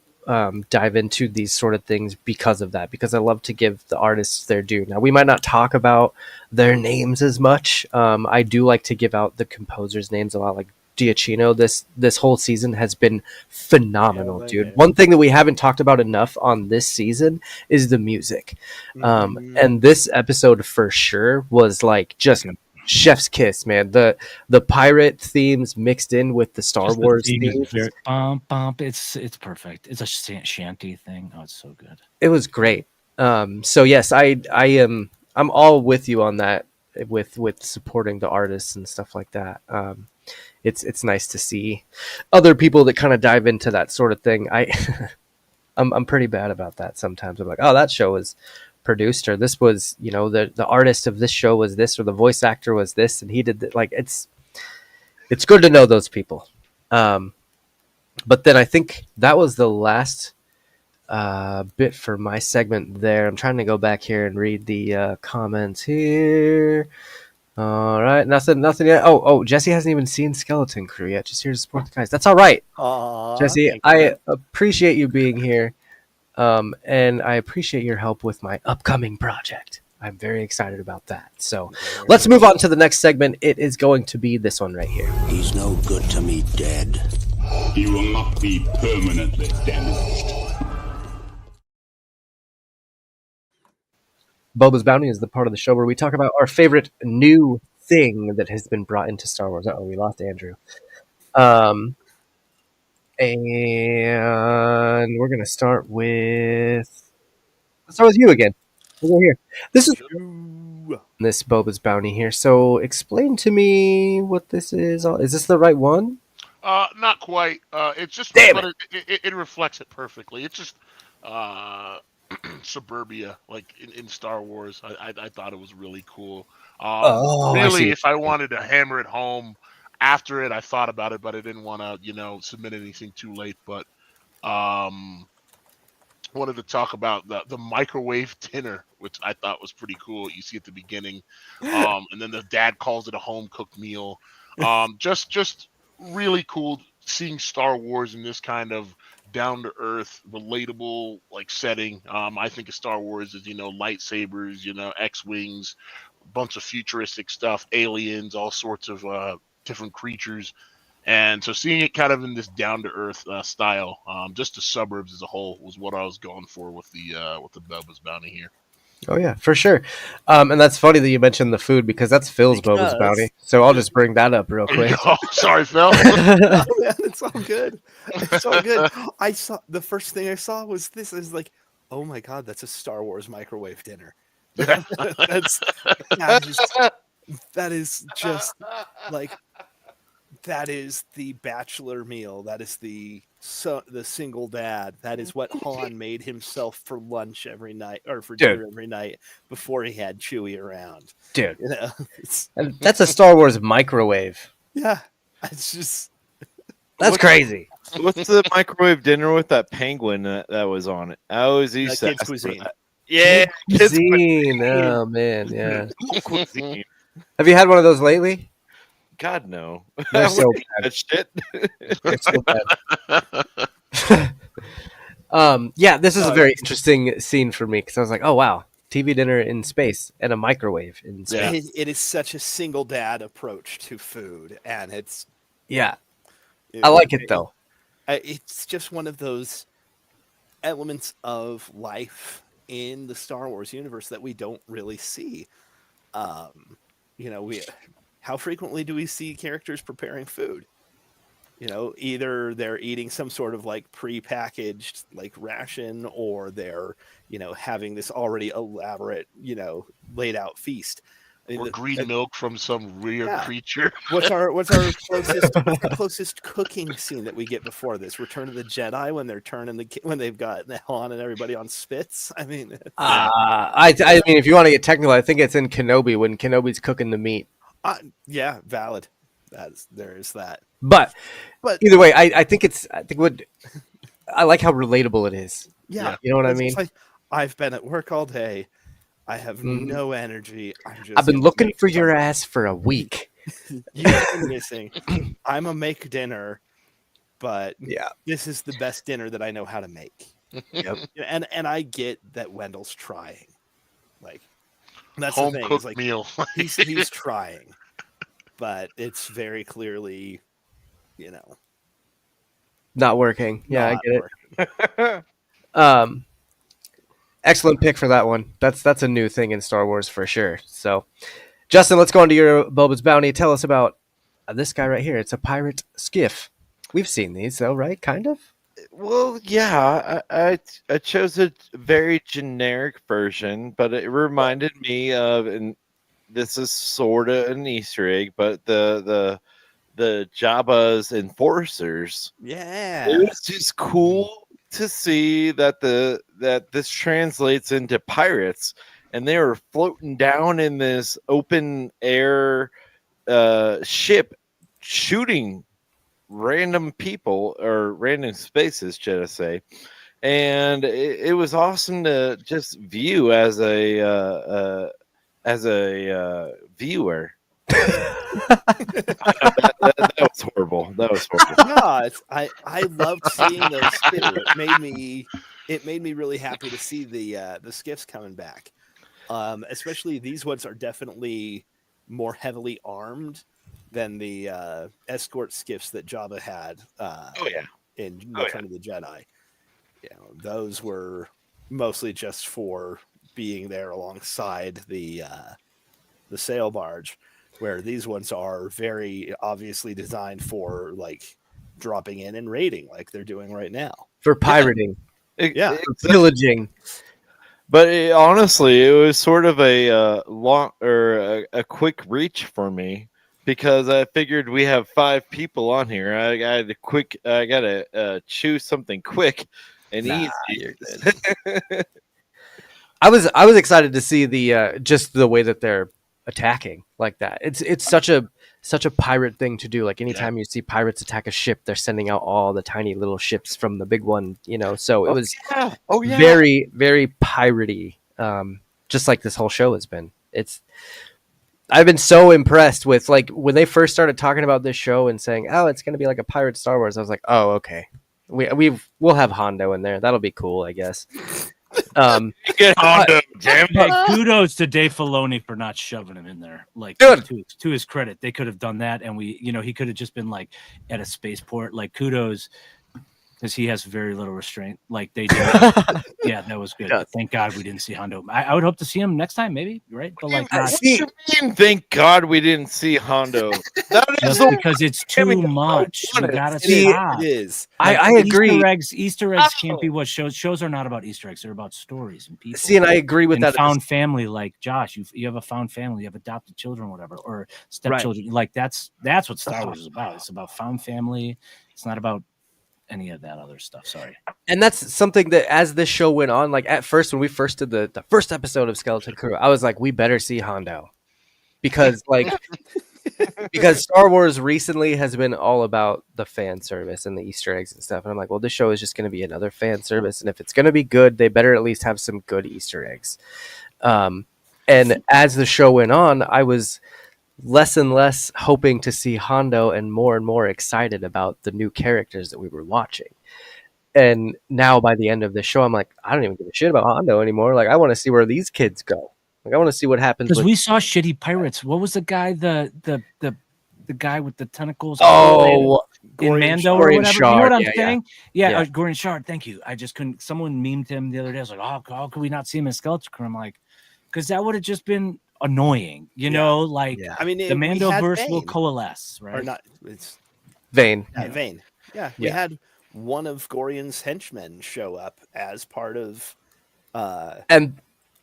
dive into these sort of things because of that, because I love to give the artists their due. Now, we might not talk about their names as much. I do like to give out the composers' names a lot, like Giacchino. This whole season has been phenomenal, Yeah, dude. yeah. One thing that we haven't talked about enough on this season is the music. Mhm. And this episode for sure was like just chef's kiss, man. The pirate themes mixed in with the Star Just the Wars theme is themes. very bump. It's perfect. It's a shanty thing. Oh, it's so good. It was great. So yes, I'm all with you on that with supporting the artists and stuff like that. It's nice to see other people that kind of dive into that sort of thing. I'm pretty bad about that sometimes. I'm like, oh, that show was produced, or this was, the artist of this show was this, or the voice actor was this, and he did that. Like it's good to know those people. But then I think that was the last bit for my segment there. I'm trying to go back here and read the comments here. All right, nothing yet. Oh, Jesse hasn't even seen Skeleton Crew yet. Just here to support the guys. That's all right, Aw, Jesse. thank I you. appreciate you being here, and I appreciate your help with my upcoming project. I'm very excited about that. So let's move on to the next segment. It is going to be this one right here. He's no good to me dead. He will not be permanently damaged. Boba's Bounty is the part of the show where we talk about our favorite new thing that has been brought into Star Wars. We lost Andrew. And we're gonna start with. Let's start with you again. We'll go here. This is this Boba's Bounty here. So explain to me what this is. Is this the right one? Not quite. It's just, Damn but it reflects it perfectly. It's just suburbia, like in Star Wars. I thought it was really cool. I Really, see. if I wanted to hammer it home after it, I thought about it, but I didn't want to, submit anything too late. But wanted to talk about the microwave dinner, which I thought was pretty cool. You see at the beginning, and then the dad calls it a home cooked meal. Just really cool seeing Star Wars in this kind of down to earth, relatable like setting. I think of Star Wars as lightsabers, X-wings, a bunch of futuristic stuff, aliens, all sorts of different creatures. And so seeing it kind of in this down to earth style, just the suburbs as a whole was what I was going for with the Boba's Bounty here. Oh yeah, for sure. And that's funny that you mentioned the food because that's Phil's Boba's Because- Bounty. So I'll just bring that up real quick. Oh, sorry, Phil. Oh, man, it's all good. It's all good. I saw the first thing I saw was this. I was like, oh my god, that's a Star Wars microwave dinner. That is just like that is the bachelor meal. That is the single dad. That is what Han made himself for lunch every night or for dinner every night before he had Chewie around. Dude, It's, and that's a Star Wars microwave. yeah, it's just That's crazy. What's the microwave dinner with that penguin that was on it? I always used to Kids ask for Cuisine. that. Yeah, kids Cuisine. Oh man, yeah. cuisine. Have you had one of those lately? God no. They're I so wouldn't eat bad. that shit. They're so bad. Yeah, this is a very interesting scene for me because I was like, oh wow, TV dinner in space and a microwave in space. Yeah. It is such a single dad approach to food, and Yeah, I like it though. It's just one of those elements of life in the Star Wars universe that we don't really see. We how frequently do we see characters preparing food? Either they're eating some sort of like pre-packaged like ration, or they're having this already elaborate laid out feast. I mean, Or green milk from some weird yeah. creature. What's our what's what's the closest cooking scene that we get before this? Return of the Jedi, when they're when they've got Han and everybody on spits. I mean, I mean, if you want to get technical, I think it's in Kenobi when Kenobi's cooking the meat. yeah, valid. There is that. But But either way, I think I like how relatable it is. yeah, You know what I it's mean? like, I've been at work all day. I have Mhm. no energy. I've been looking for your ass for a week. You've been missing. I'm a make dinner, but Yeah. this is the best dinner that I know how to make. Yep. And I get that Wendell's trying. Like, that's Home the thing. cooked Is like meal. he's trying, but it's very clearly, Not working. Yeah, not I get working. it. Excellent pick for that one. That's a new thing in Star Wars for sure. So, Justin, let's go on to your Boba's Bounty. Tell us about this guy right here. It's a pirate skiff. We've seen these, though, right? Kind of. Well, yeah, I chose a very generic version, but it reminded me of, and this is sort of an Easter egg, but the Jabba's enforcers. Yeah. It was just cool to see that that this translates into pirates, and they were floating down in this open air ship, shooting random people or random spaces, should I say? And it was awesome to just view as a viewer. that was horrible. That was horrible. No, I loved seeing those too. It made me really happy to see the skiffs coming back. Especially these ones are definitely more heavily armed than the escort skiffs that Jabba had. Oh yeah. In Return of the Jedi. Those were mostly just for being there alongside the sail barge, where these ones are very obviously designed for like dropping in and raiding, like they're doing right now. For pirating. Yeah. For pillaging. But honestly, it was sort of a long or a quick reach for me, because I figured we have 5 people on here. I gotta choose something quick and easy. I was excited to see the just the way that they're attacking like that. It's such a pirate thing to do. Like anytime you see pirates attack a ship, they're sending out all the tiny little ships from the big one. So it was very very piratey. Just like this whole show has been. I've been so impressed with like when they first started talking about this show and saying, "Oh, it's going to be like a pirate Star Wars." I was like, "Oh, okay. We'll have Hondo in there. That'll be cool, I guess." Get Hondo, damn it. Hey, kudos to Dave Filoni for not shoving him in there. Like, Good. to his credit, they could have done that, and he could have just been like at a spaceport. Like, kudos, because he has very little restraint. Like they did. Yeah, that was good. Yeah. Thank God we didn't see Hondo. I would hope to see him next time, maybe. Right? But like, What do you mean? Thank God we didn't see Hondo. That is just because it's too much. You gotta stop. It is. I agree. Easter eggs can't be what shows. Shows are not about Easter eggs. They're about stories and people. See, and I agree with and that. Found family, like Josh, you have a found family, you have adopted children, whatever, or stepchildren. Like that's what Star Wars is about. It's about found family. It's not about any of that other stuff. Sorry. And that's something that as this show went on, like at first when we first did the first episode of Skeleton Crew, I was like, we better see Hondo. Because because Star Wars recently has been all about the fan service and the Easter eggs and stuff. And I'm like, well, this show is just going to be another fan service. And if it's going to be good, they better at least have some good Easter eggs. And as the show went on, I was less and less hoping to see Hondo and more excited about the new characters that we were watching. And now by the end of the show, I'm like, I don't even give a shit about Hondo anymore. Like, I want to see where these kids go. Like, I want to see what happens Because with. we saw shitty pirates. What was the guy? The guy with the tentacles. Oh, in Mando or Gorian whatever. Shard. You know what I'm Yeah, saying? Yeah, Yeah. Gorian Shard. Thank you. I just couldn't. Someone memed him the other day. I was like, oh, how could we not see him in Skeleton Crew? I'm like, because that would have just been annoying. You know, like Yeah. I mean, the we had Mandoverse will Vane. coalesce, right? Or not? It's Vane. Vane. Yeah, we Yeah. had one of Gorian's henchmen show up as part of. And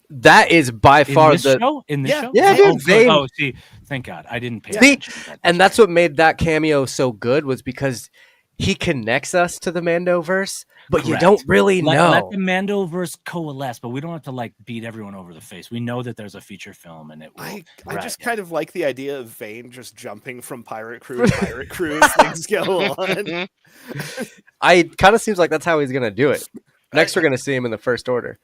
that is by far in this show. Yeah. Yeah, dude, Oh, good. Vane. Oh, see, thank God, I didn't pay See, attention. and that's what made that cameo so good, was because he connects us to the Mandoverse, but you Correct. don't really Let know. the Mandoverse coalesce, but we don't have to like beat everyone over the face. We know that there's a feature film, and it will. I just kind of like the idea of Vane just jumping from pirate crew to pirate crew as things go on. It kind of seems like that's how he's gonna do it. Next, we're gonna see him in the First Order.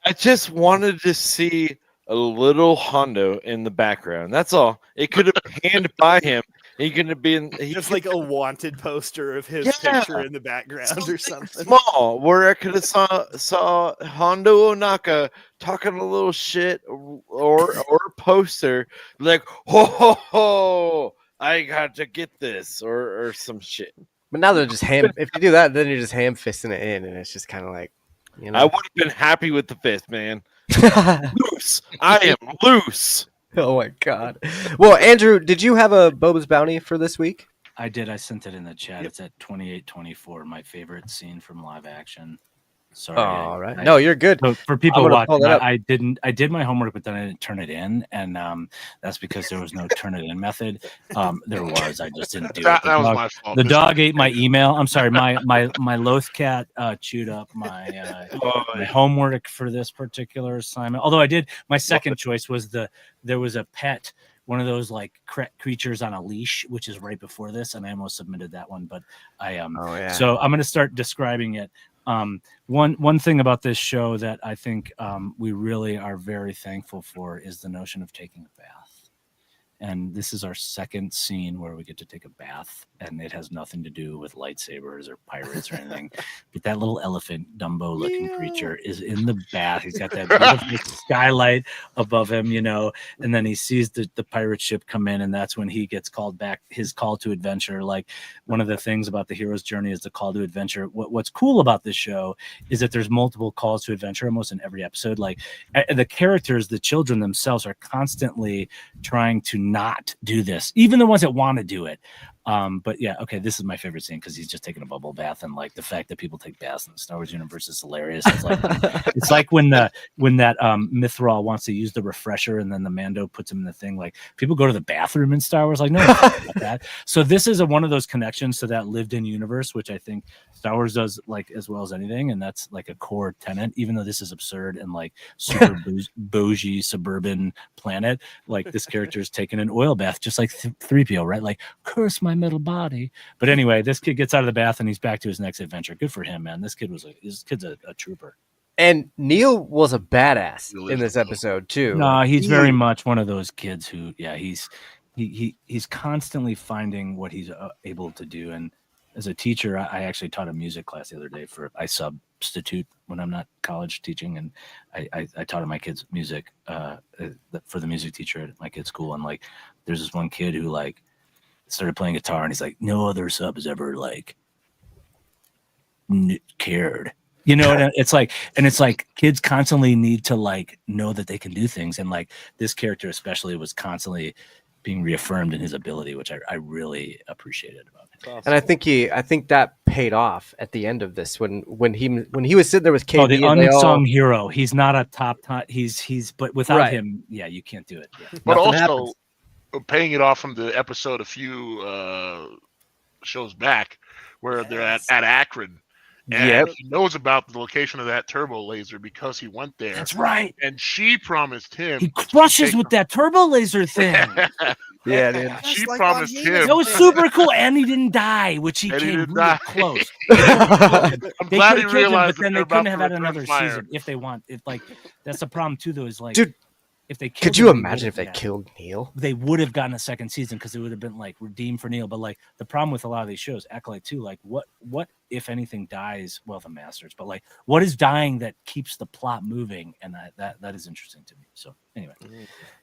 I just wanted to see a little Hondo in the background. That's all. It could have panned by him. He could have been Just like a wanted poster of his Yeah. picture in the background or something. small, where I could have saw Hondo Onaka talking a little shit, or a poster like, ho ho ho, I got to get this, or some shit. But now they're just ham. If you do that, then you're just ham fisting it in, and it's just kind of like, you I know. would have been happy with the fifth, man. Loose. I am loose. Oh my god. Well, Andrew, did you have a Boba's Bounty for this week? I did. I sent it in the chat. It's at 28:24. My favorite scene from live action. Sorry. All right. No, you're good. So for people gonna pull watching, that up. I did my homework, but then I didn't turn it in, and that's because there was no turn it in method. There was, I just didn't do it. That was my fault. The dog ate my email. I'm sorry, my Loth cat chewed up my homework for this particular assignment. Although I did, my second choice was there was a pet, one of those like creatures on a leash, which is right before this, and I almost submitted that one, but I Oh yeah. So I'm going to start describing it. One thing about this show that I think we really are very thankful for is the notion of taking a bath. And this is our second scene where we get to take a bath, and it has nothing to do with lightsabers or pirates or anything. But that little elephant, Dumbo-looking creature, is in the bath. He's got that beautiful skylight above him, you know, and then he sees the pirate ship come in, and that's when he gets called back, his call to adventure. Like, one of the things about the hero's journey is the call to adventure. What's cool about this show is that there's multiple calls to adventure almost in every episode. Like, the characters, the children themselves, are constantly trying to not do this, even the ones that want to do it. But yeah, okay, this is my favorite scene because he's just taking a bubble bath, and like the fact that people take baths in the Star Wars universe is hilarious. It's like when that Mithril wants to use the refresher, and then the Mando puts him in the thing. Like, people go to the bathroom in Star Wars, like, no, about that. So this is one of those connections to that lived-in universe, which I think Star Wars does like as well as anything, and that's like a core tenet. Even though this is absurd and like super bougie suburban planet, like this character is taking an oil bath, just like 3PO, right? Like, curse my metal body. But anyway, this kid gets out of the bath and he's back to his next adventure. Good for him, man. This kid's a trooper. And Neil was a badass in this episode too. No, he's very much one of those kids who, yeah, he's constantly finding what he's able to do. And as a teacher, I actually taught a music class the other day. I substitute when I'm not college teaching, and I taught my kids music for the music teacher at my kid's school. And like, there's this one kid who like started playing guitar, and he's like, no other sub has ever like cared, you know. And it's like kids constantly need to like know that they can do things, and like this character especially was constantly being reaffirmed in his ability, which I really appreciated about him. Awesome. And I think that paid off at the end of this when he was sitting there with KD. The unsung hero. He's not a top. But without him, yeah, you can't do it. Yeah. But Nothing also happens. paying it off from the episode a few shows back where they're at Akron. And he knows about the location of that turbo laser because he went there. That's right. And she promised him. He crushes with that turbo laser thing. Yeah, dude. She like promised on him. That was super cool, and he didn't die, which he came really close. I'm They glad could he have killed him, realized but then that they they're couldn't have about had to another return fire. season if they want. It like that's the problem too, though. Is like, Dude, if they killed Could you him, imagine if they killed Neil? They killed Could you him, imagine if they killed Neil? they would have gotten a second season because it would have been like redeemed for Neil. But like the problem with a lot of these shows, Acolyte too, like what if anything dies? Well, the Masters, but like what is dying that keeps the plot moving? And that is interesting to me. So anyway,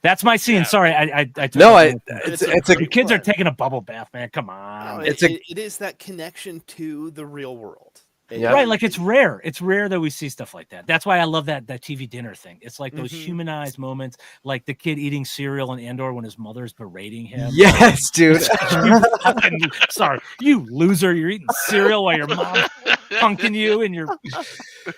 that's my scene. Yeah. Sorry, I took No, that it's one. a The kids are taking a bubble bath, man. Come on. it is that connection to the real world. Yeah. Right, like it's rare. It's rare that we see stuff like that. That's why I love that TV dinner thing. It's like those humanized moments, like the kid eating cereal in Andor when his mother's berating him. Yes, dude. Sorry, you loser. You're eating cereal while your mom's punking you, and you're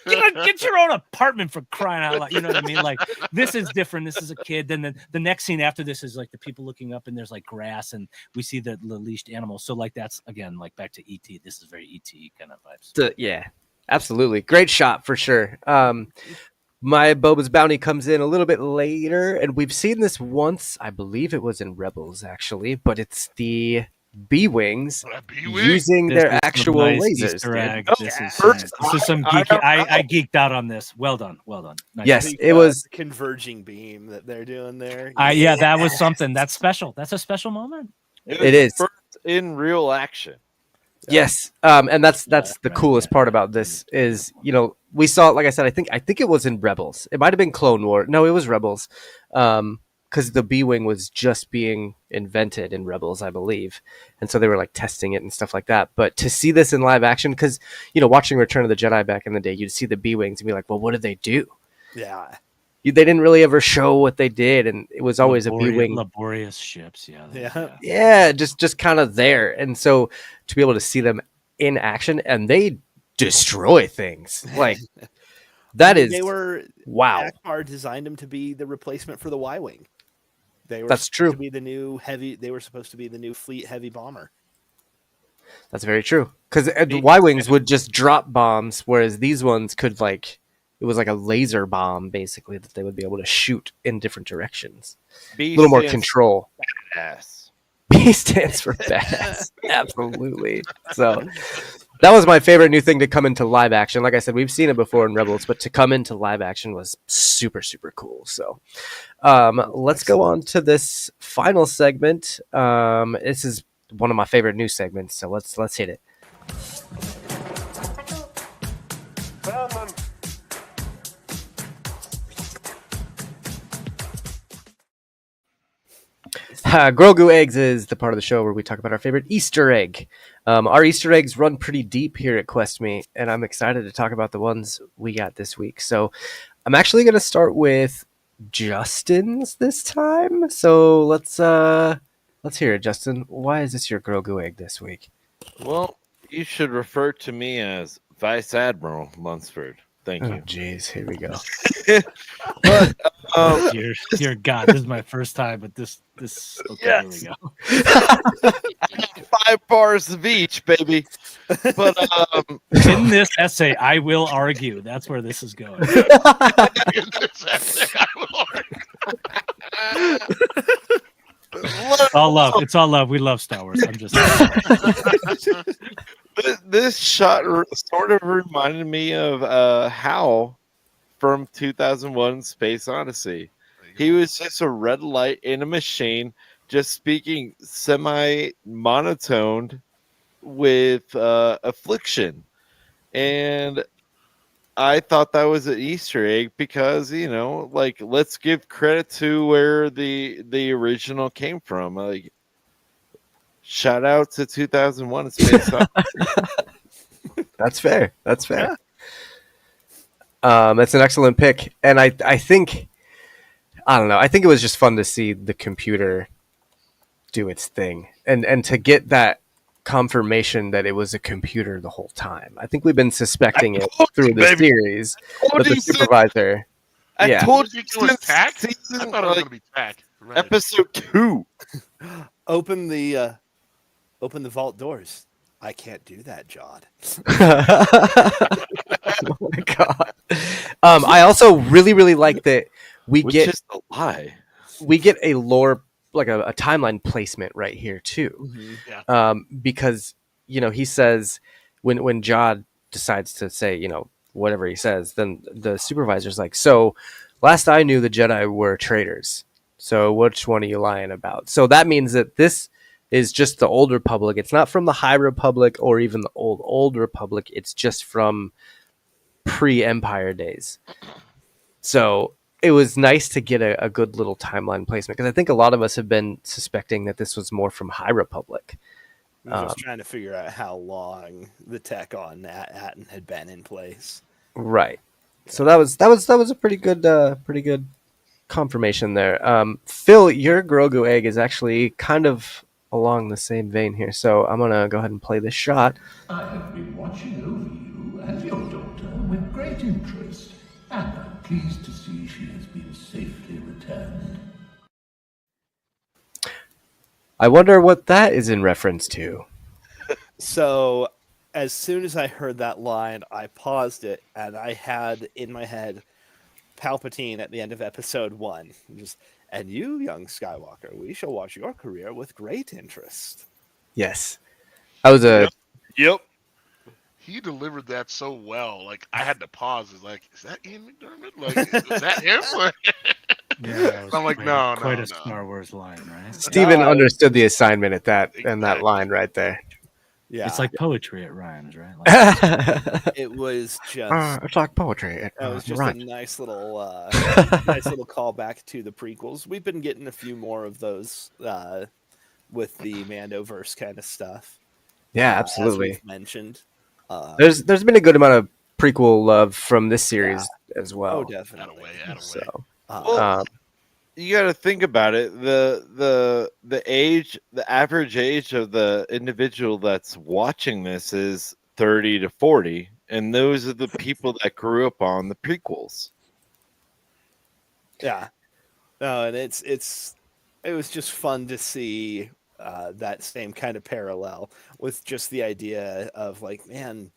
get your own apartment for crying out loud. You know what I mean? Like this is different. This is a kid. Then the next scene after this is like the people looking up, and there's like grass, and we see the leashed animals. So like that's again like back to ET. This is very ET kind of vibes. Yeah, absolutely. Great shot for sure. My Boba's Bounty comes in a little bit later, and we've seen this once. I believe it was in Rebels, actually, but it's the B-Wings using their actual lasers. Easter egg. Oh, This is some geeky. I geeked out on this. Well done. Nice. Yes, it was converging beam that they're doing there. Yeah, that was something. That's special. That's a special moment. It is first in real action. Yes, and that's the coolest part about this is, you know, we saw it, like I said, I think it was in Rebels. It might have been Clone War. No, it was Rebels, because the B-Wing was just being invented in Rebels, I believe, and so they were like testing it and stuff like that. But to see this in live action, because, you know, watching Return of the Jedi back in the day, you'd see the B-Wings and be like, well, what did they do? Yeah. They didn't really ever show what they did, and it was always a B-Wing. Laborious ships, Just kind of there. And so to be able to see them in action, and they destroy things like that is wow. Akbar designed them to be the replacement for the Y-wing. That's true. To be the new heavy. They were supposed to be the new fleet heavy bomber. That's very true. Because the Y-wings would just drop bombs, whereas these ones could it was like a laser bomb, basically, that they would be able to shoot in different directions. A little more control. Badass. B stands for badass. Absolutely. So that was my favorite new thing to come into live action. Like I said, we've seen it before in Rebels, but to come into live action was super, super cool. So let's go on to this final segment. This is one of my favorite new segments, so let's hit it. Grogu Eggs is the part of the show where we talk about our favorite Easter egg. Our Easter eggs run pretty deep here at Quest Me, and I'm excited to talk about the ones we got this week. So I'm actually going to start with Justin's this time. So let's hear it, Justin. Why is this your Grogu egg this week? Well, you should refer to me as Vice Admiral Lunsford. Thank you. Jeez, here we go. But dear God, this is my first time, but this okay, yes. Here we go. 5 bars of each, baby. But in this essay, I will argue. That's where this is going. All love. It's all love. We love Star Wars. I'm just this shot sort of reminded me of Hal from 2001 Space Odyssey. He was just a red light in a machine, just speaking semi-monotoned with affliction. And I thought that was an Easter egg because, you know, like, let's give credit to where the original came from. Like, shout out to 2001 Space Odyssey. That's fair. That's fair. That's an excellent pick. And I think, I don't know, I think it was just fun to see the computer do its thing and to get that confirmation that it was a computer the whole time. I think we've been suspecting it through the series, but the supervisor. I told you it was TAC? season, I thought it was going to be TAC. Right. Episode 2. Open the vault doors. I can't do that, Jod. Oh my God. I also really like that Which is a lie. We get a lore, like a timeline placement right here too. Mm-hmm. Yeah. Because, you know, he says when Jod decides to say, you know, whatever he says, then the supervisor's like, so last I knew, the Jedi were traitors. So which one are you lying about? So that means that this is just the old Republic. It's not from the High Republic or even the old Republic. It's just from pre-Empire days. So it was nice to get a good little timeline placement, because I think a lot of us have been suspecting that this was more from High Republic. I'm just trying to figure out how long the tech on Atten had been in place. Right. So that was a pretty good confirmation there. Phil, your Grogu egg is actually kind of along the same vein here. So I'm gonna go ahead and play this shot. I have been watching over you and your daughter with great interest, and I'm pleased to see she has been safely returned. I wonder what that is in reference to. So as soon as I heard that line, I paused it, and I had in my head Palpatine at the end of episode 1. And you, young Skywalker, we shall watch your career with great interest. Yes. That was a Yep. He delivered that so well. Like, I had to pause. It's like, is that Ian McDermott? Like, is that him? Yeah, I'm like, no. Quite a Star Wars line, right? Steven No, understood the assignment at that and that Exactly. line right there. Yeah, It's like poetry at Ryan's, right? Like, it was just It's like poetry. it was just a nice little callback to the prequels. We've been getting a few more of those with the Mandoverse kind of stuff. Yeah, As absolutely. we've mentioned. There's been a good amount of prequel love from this series as well. Oh, definitely. Atta way. So, Well, you got to think about it. The average age of the individual that's watching this is 30 to 40, and those are the people that grew up on the prequels. Yeah. No, and it was just fun to see that same kind of parallel with just the idea of like, man,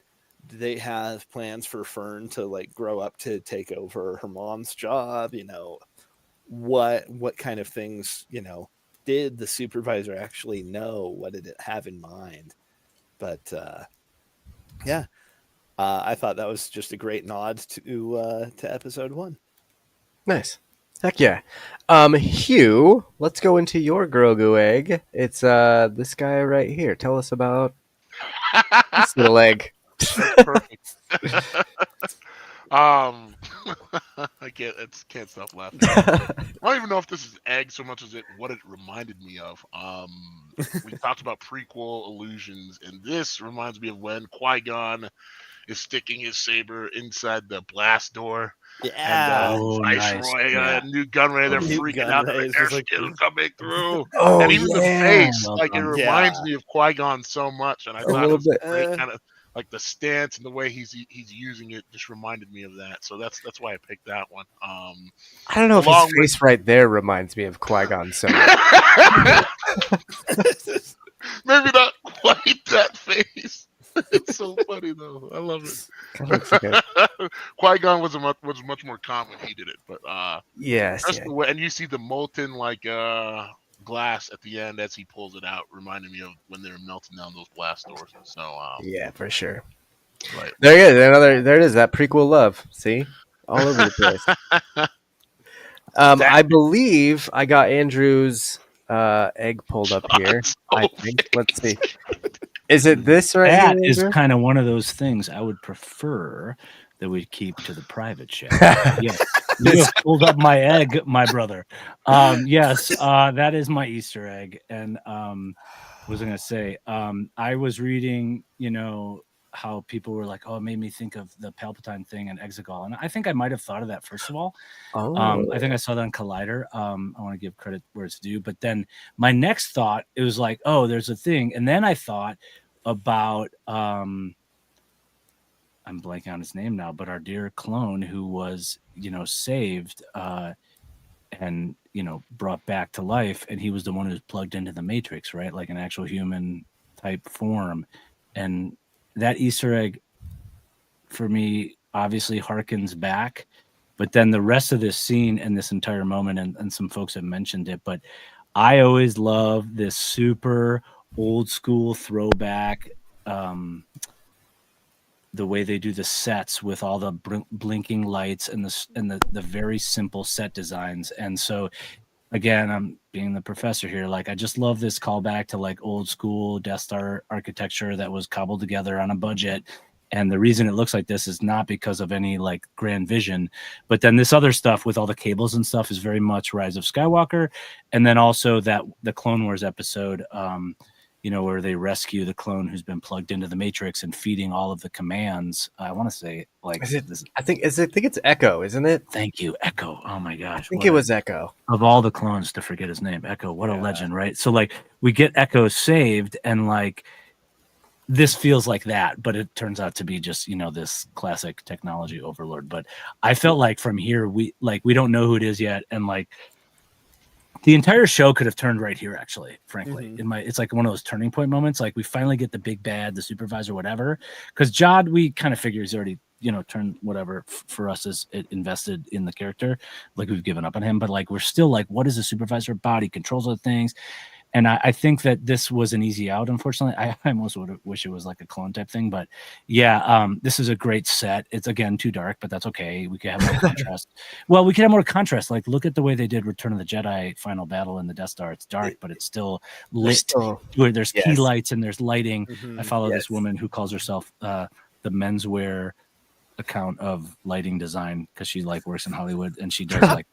do they have plans for Fern to like grow up to take over her mom's job? You know, what kind of things, you know, did the supervisor actually know? What did it have in mind? But yeah, I thought that was just a great nod to episode 1. nice. Heck yeah. Hugh, let's go into your Grogu egg. It's this guy right here. Tell us about this little egg. Perfect. I can't stop laughing. I don't even know if this is egg so much as what it reminded me of. We talked about prequel illusions, and this reminds me of when Qui-Gon is sticking his saber inside the blast door. Yeah. And Viceroy, New Gunray, they're New freaking out. Gunray They're is like- coming through. Oh, And even the face, Well like it done. reminds me of Qui-Gon so much. And I A thought little it was bit. great, kind of like the stance and the way he's using it just reminded me of that. So that's why I picked that one. I don't know if Along his face right there reminds me of Qui-Gon so much. Maybe not quite that face. It's so funny though. I love it. That looks good. Qui-Gon was much more calm when he did it, but Yes. just Yeah. the way, and you see the molten like glass at the end as he pulls it out, reminded me of when they were melting down those blast doors. So Yeah, for sure. right. There it is. There it is. That prequel love. See? All over the place. I believe I got Andrew's egg pulled up here. I think. Let's see. Is it this right that here? is Andrew? kind of one of those things I would prefer that we keep to the private chat. Yes, you have pulled up my egg, my brother. Yes, that is my Easter egg. And what was I going to say? I was reading, you know, how people were like, "Oh, it made me think of the Palpatine thing and Exegol," and I think I might have thought of that first of all. I think I saw that on Collider. I want to give credit where it's due, but then my next thought, it was like, "Oh, there's a thing," and then I thought about I'm blanking on his name now, but our dear clone who was, you know, saved and, you know, brought back to life, and he was the one who was plugged into the Matrix, right? Like an actual human type form. And that Easter egg for me obviously harkens back, but then the rest of this scene and this entire moment, and some folks have mentioned it, but I always love this super old school throwback the way they do the sets with all the blinking lights and the very simple set designs. And so again, I'm being the professor here. Like, I just love this callback to like old school Death Star architecture that was cobbled together on a budget. And the reason it looks like this is not because of any like grand vision, but then this other stuff with all the cables and stuff is very much Rise of Skywalker. And then also that the Clone Wars episode, where they rescue the clone who's been plugged into the Matrix and feeding all of the commands. I want to say like I think it's Echo, isn't it? Thank you, Echo. Oh my gosh. I think it was Echo. Of all the clones to forget his name, Echo. What a legend, right? So like we get Echo saved, and like this feels like that, but it turns out to be just, this classic technology overlord. But I felt like from here we don't know who it is yet, and like the entire show could have turned right here, actually, frankly. It's like one of those turning point moments. Like we finally get the big bad, the supervisor, whatever. Because Jod, we kind of figure he's already, turned whatever for us is invested in the character. Like we've given up on him, but like we're still like, what is the supervisor about? He controls other things. And I think that this was an easy out, unfortunately. I almost would wish it was like a clone type thing. But yeah, this is a great set. It's, again, too dark, but that's okay. We could have more contrast. Well, we could have more contrast. Like, look at the way they did Return of the Jedi final battle in the Death Star. It's dark, but it's still lit. There's key lights and there's lighting. I follow this woman who calls herself the menswear account of lighting design because she like works in Hollywood, and she does like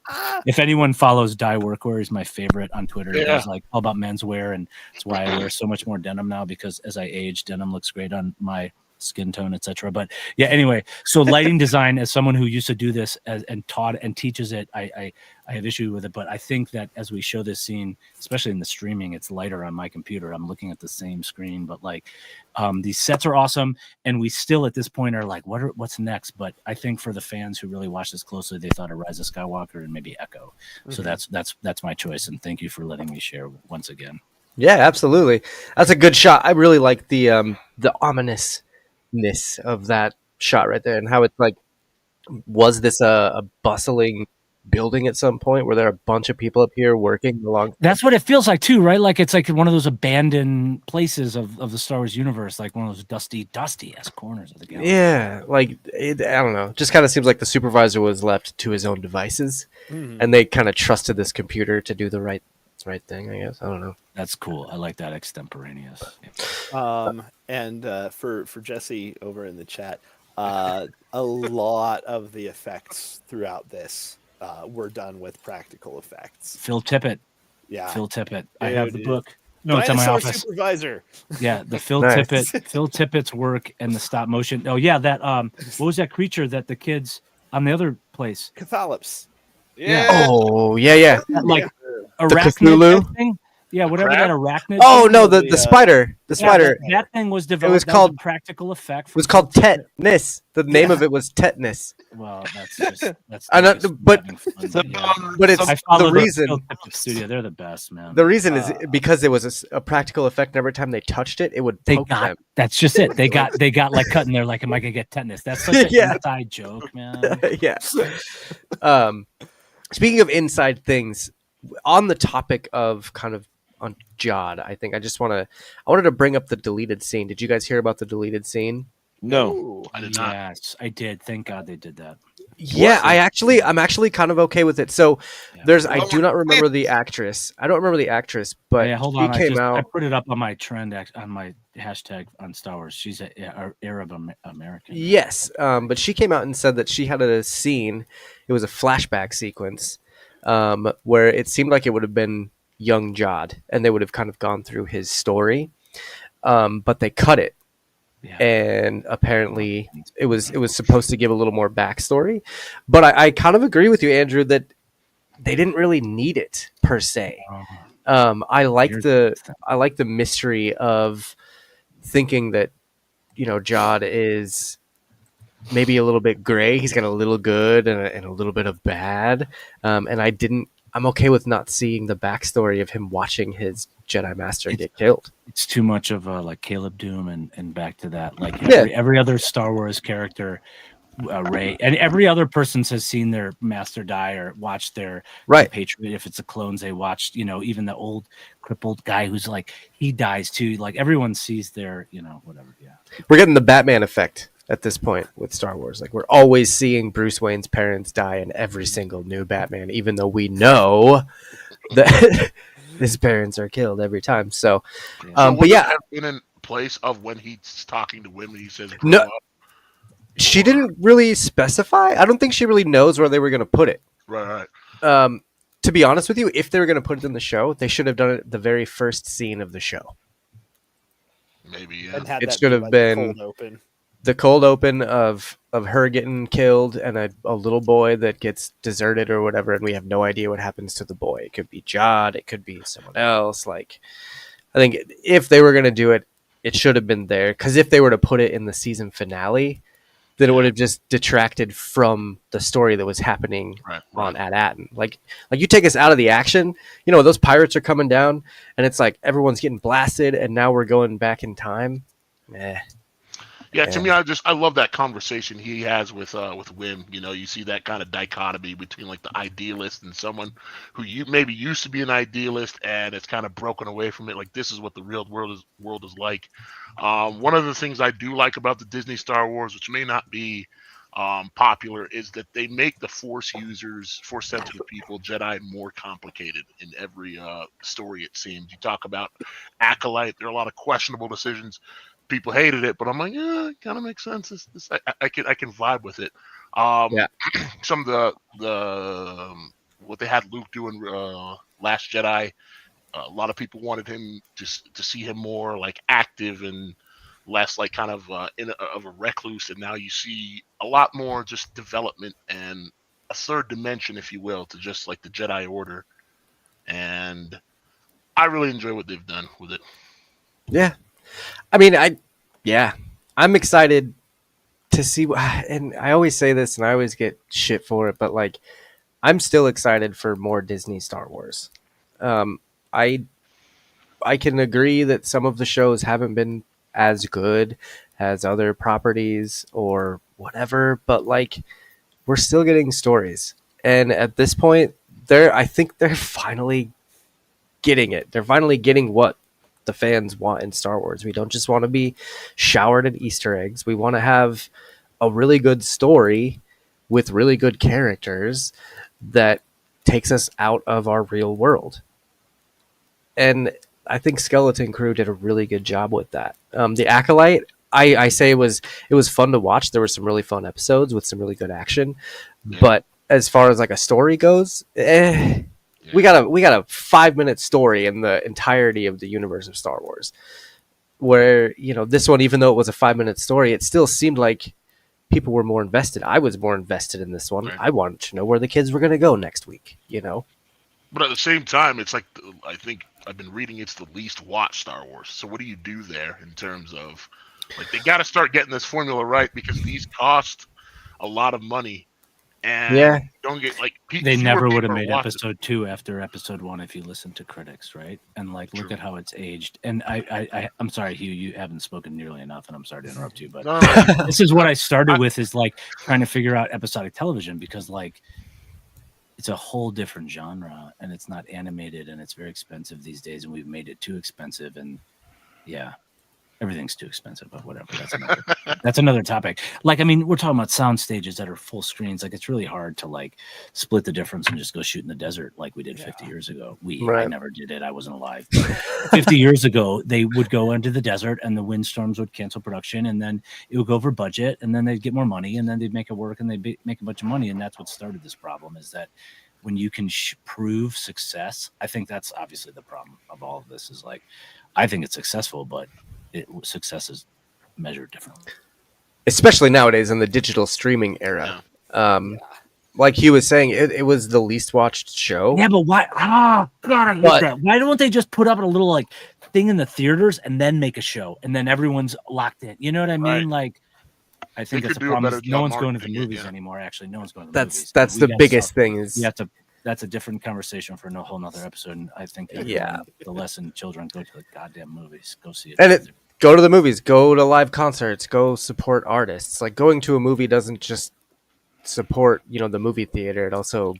if anyone follows Die Workwear, is my favorite on Twitter. It's like all about menswear, and it's why I wear so much more denim now, because as I age, denim looks great on my skin tone, etc. But yeah, anyway, so lighting design, as someone who used to do this and taught and teaches it, I have issue with it. But I think that as we show this scene, especially in the streaming, it's lighter on my computer. I'm looking at the same screen, but like these sets are awesome, and we still at this point are like, what's next? But I think for the fans who really watch this closely, they thought of Rise of Skywalker and maybe Echo. So that's my choice, and thank you for letting me share once again. Yeah, absolutely. That's a good shot. I really like the ominousness of that shot right there, and how it's like, was this a bustling building at some point? Were there a bunch of people up here working along? That's what it feels like too, right? Like it's like one of those abandoned places of the Star Wars universe, like one of those dusty ass corners of the galaxy. Yeah, like I don't know. Just kind of seems like the supervisor was left to his own devices, and they kind of trusted this computer to do the right thing, I guess. I don't know. That's cool. I like that extemporaneous. And for Jesse over in the chat, a lot of the effects throughout this were done with practical effects. Phil Tippett. Yeah. Phil Tippett. Dude, I have the book. No, it's in my office. Supervisor. Yeah, the Phil Nice. Phil Tippett's work and the stop motion. Oh yeah, that what was that creature that the kids on the other place? Cathalops. Yeah. Oh, yeah. That, like Cthulhu? arachnid thing? Yeah, whatever Crab? that arachnid. Oh thing no, was. the spider. The spider. That thing was developed. was that called- a practical effect. It was called tetanus. The name of it was tetanus. Well, that's. I know, just but- having fun, yeah. But it's I follow the reason. Phil Tippett studio. They're the best, man. The reason is because it was a practical effect. And every time they touched it, it would They poke got. them. That's just it. They got like cutting. They're like, am I gonna get tetanus? That's such an Yeah. inside joke, man. Yeah. Speaking of inside things, on the topic of kind of on Jod, I think I wanted to bring up the deleted scene. Did you guys hear about the deleted scene? No. I did not. Yes, I did. Thank God they did that. Yeah, I'm actually kind of okay with it. So Yeah. I do not remember the actress. I don't remember the actress, but Yeah, hold she on. came I out. put it up on my trend on my hashtag on Star Wars. She's a Arab American. Yes, but she came out and said that she had a scene. It was a flashback sequence where it seemed like it would have been young Jod, and they would have kind of gone through his story, but they cut it. Yeah. And apparently it was supposed to give a little more backstory, but I kind of agree with you, Andrew, that they didn't really need it per se. I like the mystery of thinking that Jod is maybe a little bit gray. He's got a little good and a little bit of bad, and I'm okay with not seeing the backstory of him watching his Jedi Master get killed. It's too much of a like Caleb Doom and back to that. Like every other Star Wars character, Rey, and every other person has seen their master die or watched their Patriot. If it's the clones they watched, even the old crippled guy who's like he dies too. Like everyone sees their, whatever. Yeah, we're getting the Batman effect at this point with Star Wars. Like, we're always seeing Bruce Wayne's parents die in every single new Batman, even though we know that his parents are killed every time. So, So but would yeah, that have been in place of when he's talking to women? He says, "Grow no, up." she didn't really specify. I don't think she really knows where they were going to put it. Right. To be honest with you, if they were going to put it in the show, they should have done it at the very first scene of the show. Maybe, yeah. And had It that should be, have like, been cold open. the cold open of her getting killed and a little boy that gets deserted or whatever, and we have no idea what happens to the boy. It could be Jod, it could be someone else. Like, I think if they were going to do it, it should have been there, because if they were to put it in the season finale, then it would have just detracted from the story that was happening on at Atten. Like you take us out of the action, those pirates are coming down, and it's like everyone's getting blasted, and now we're going back in time. Yeah, to me, I love that conversation he has with Wim. You see that kind of dichotomy between like the idealist and someone who you maybe used to be an idealist and it's kind of broken away from it. Like, this is what the real world is like. One of the things I do like about the Disney Star Wars, which may not be popular, is that they make the Force users, Force sensitive people, Jedi, more complicated in every story. It seems you talk about Acolyte, there are a lot of questionable decisions. People hated it, but I'm like, yeah, it kind of makes sense. I can vibe with it. Some of the what they had Luke doing Last Jedi, a lot of people wanted him to see him more like active and less like kind of of a recluse, and now you see a lot more just development and a third dimension, if you will, to just like the Jedi Order, and I really enjoy what they've done with it. Yeah. I mean, I'm excited to see, and I always say this and I always get shit for it, but like, I'm still excited for more Disney Star Wars. I can agree that some of the shows haven't been as good as other properties or whatever, but like, we're still getting stories. And at this point, I think they're finally getting it. They're finally getting what the fans want in Star Wars. We don't just want to be showered in Easter eggs. We want to have a really good story with really good characters that takes us out of our real world. And I think Skeleton Crew did a really good job with that. The Acolyte, I say it was fun to watch. There were some really fun episodes with some really good action, but as far as like a story goes, we got a 5-minute story in the entirety of the universe of Star Wars, where this one, even though it was a 5-minute story, it still seemed like people were more invested. I was more invested in this one. I wanted to know where the kids were going to go next week. But at the same time, it's like, I think I've been reading it's the least watched Star Wars. So what do you do there in terms of, like, they got to start getting this formula right, because these cost a lot of money, and don't get like they never would have made episode 2 after episode 1 if you listen to critics, right? And like, look at how it's aged. And I'm sorry, Hugh, you haven't spoken nearly enough, and I'm sorry to interrupt you, but this is what I started with, is like trying to figure out episodic television, because like, it's a whole different genre, and it's not animated, and it's very expensive these days, and we've made it too expensive, and everything's too expensive, but whatever. That's another topic. Like, I mean, we're talking about sound stages that are full screens. Like, it's really hard to like split the difference and just go shoot in the desert like we did 50 years ago. I never did it. I wasn't alive. 50 years ago, they would go into the desert and the windstorms would cancel production, and then it would go over budget, and then they'd get more money, and then they'd make it work, and they'd make a bunch of money. And that's what started this problem, is that when you can prove success, I think that's obviously the problem of all of this, is like, I think it's successful, but success is measured differently, especially nowadays in the digital streaming era. Like Hugh was saying, it was the least watched show. Yeah, but why? God, I hate that. Why don't they just put up a little like thing in the theaters and then make a show, and then everyone's locked in? You know what I mean? Like, I think that's the problem. No one's going to the movies anymore. Actually, no one's going to the movies. That's the biggest thing. Is that's a different conversation for a whole nother episode. And I think the lesson: children, go to the goddamn movies, go see it. And go to the movies, go to live concerts, go support artists. Like, going to a movie doesn't just support the movie theater; it also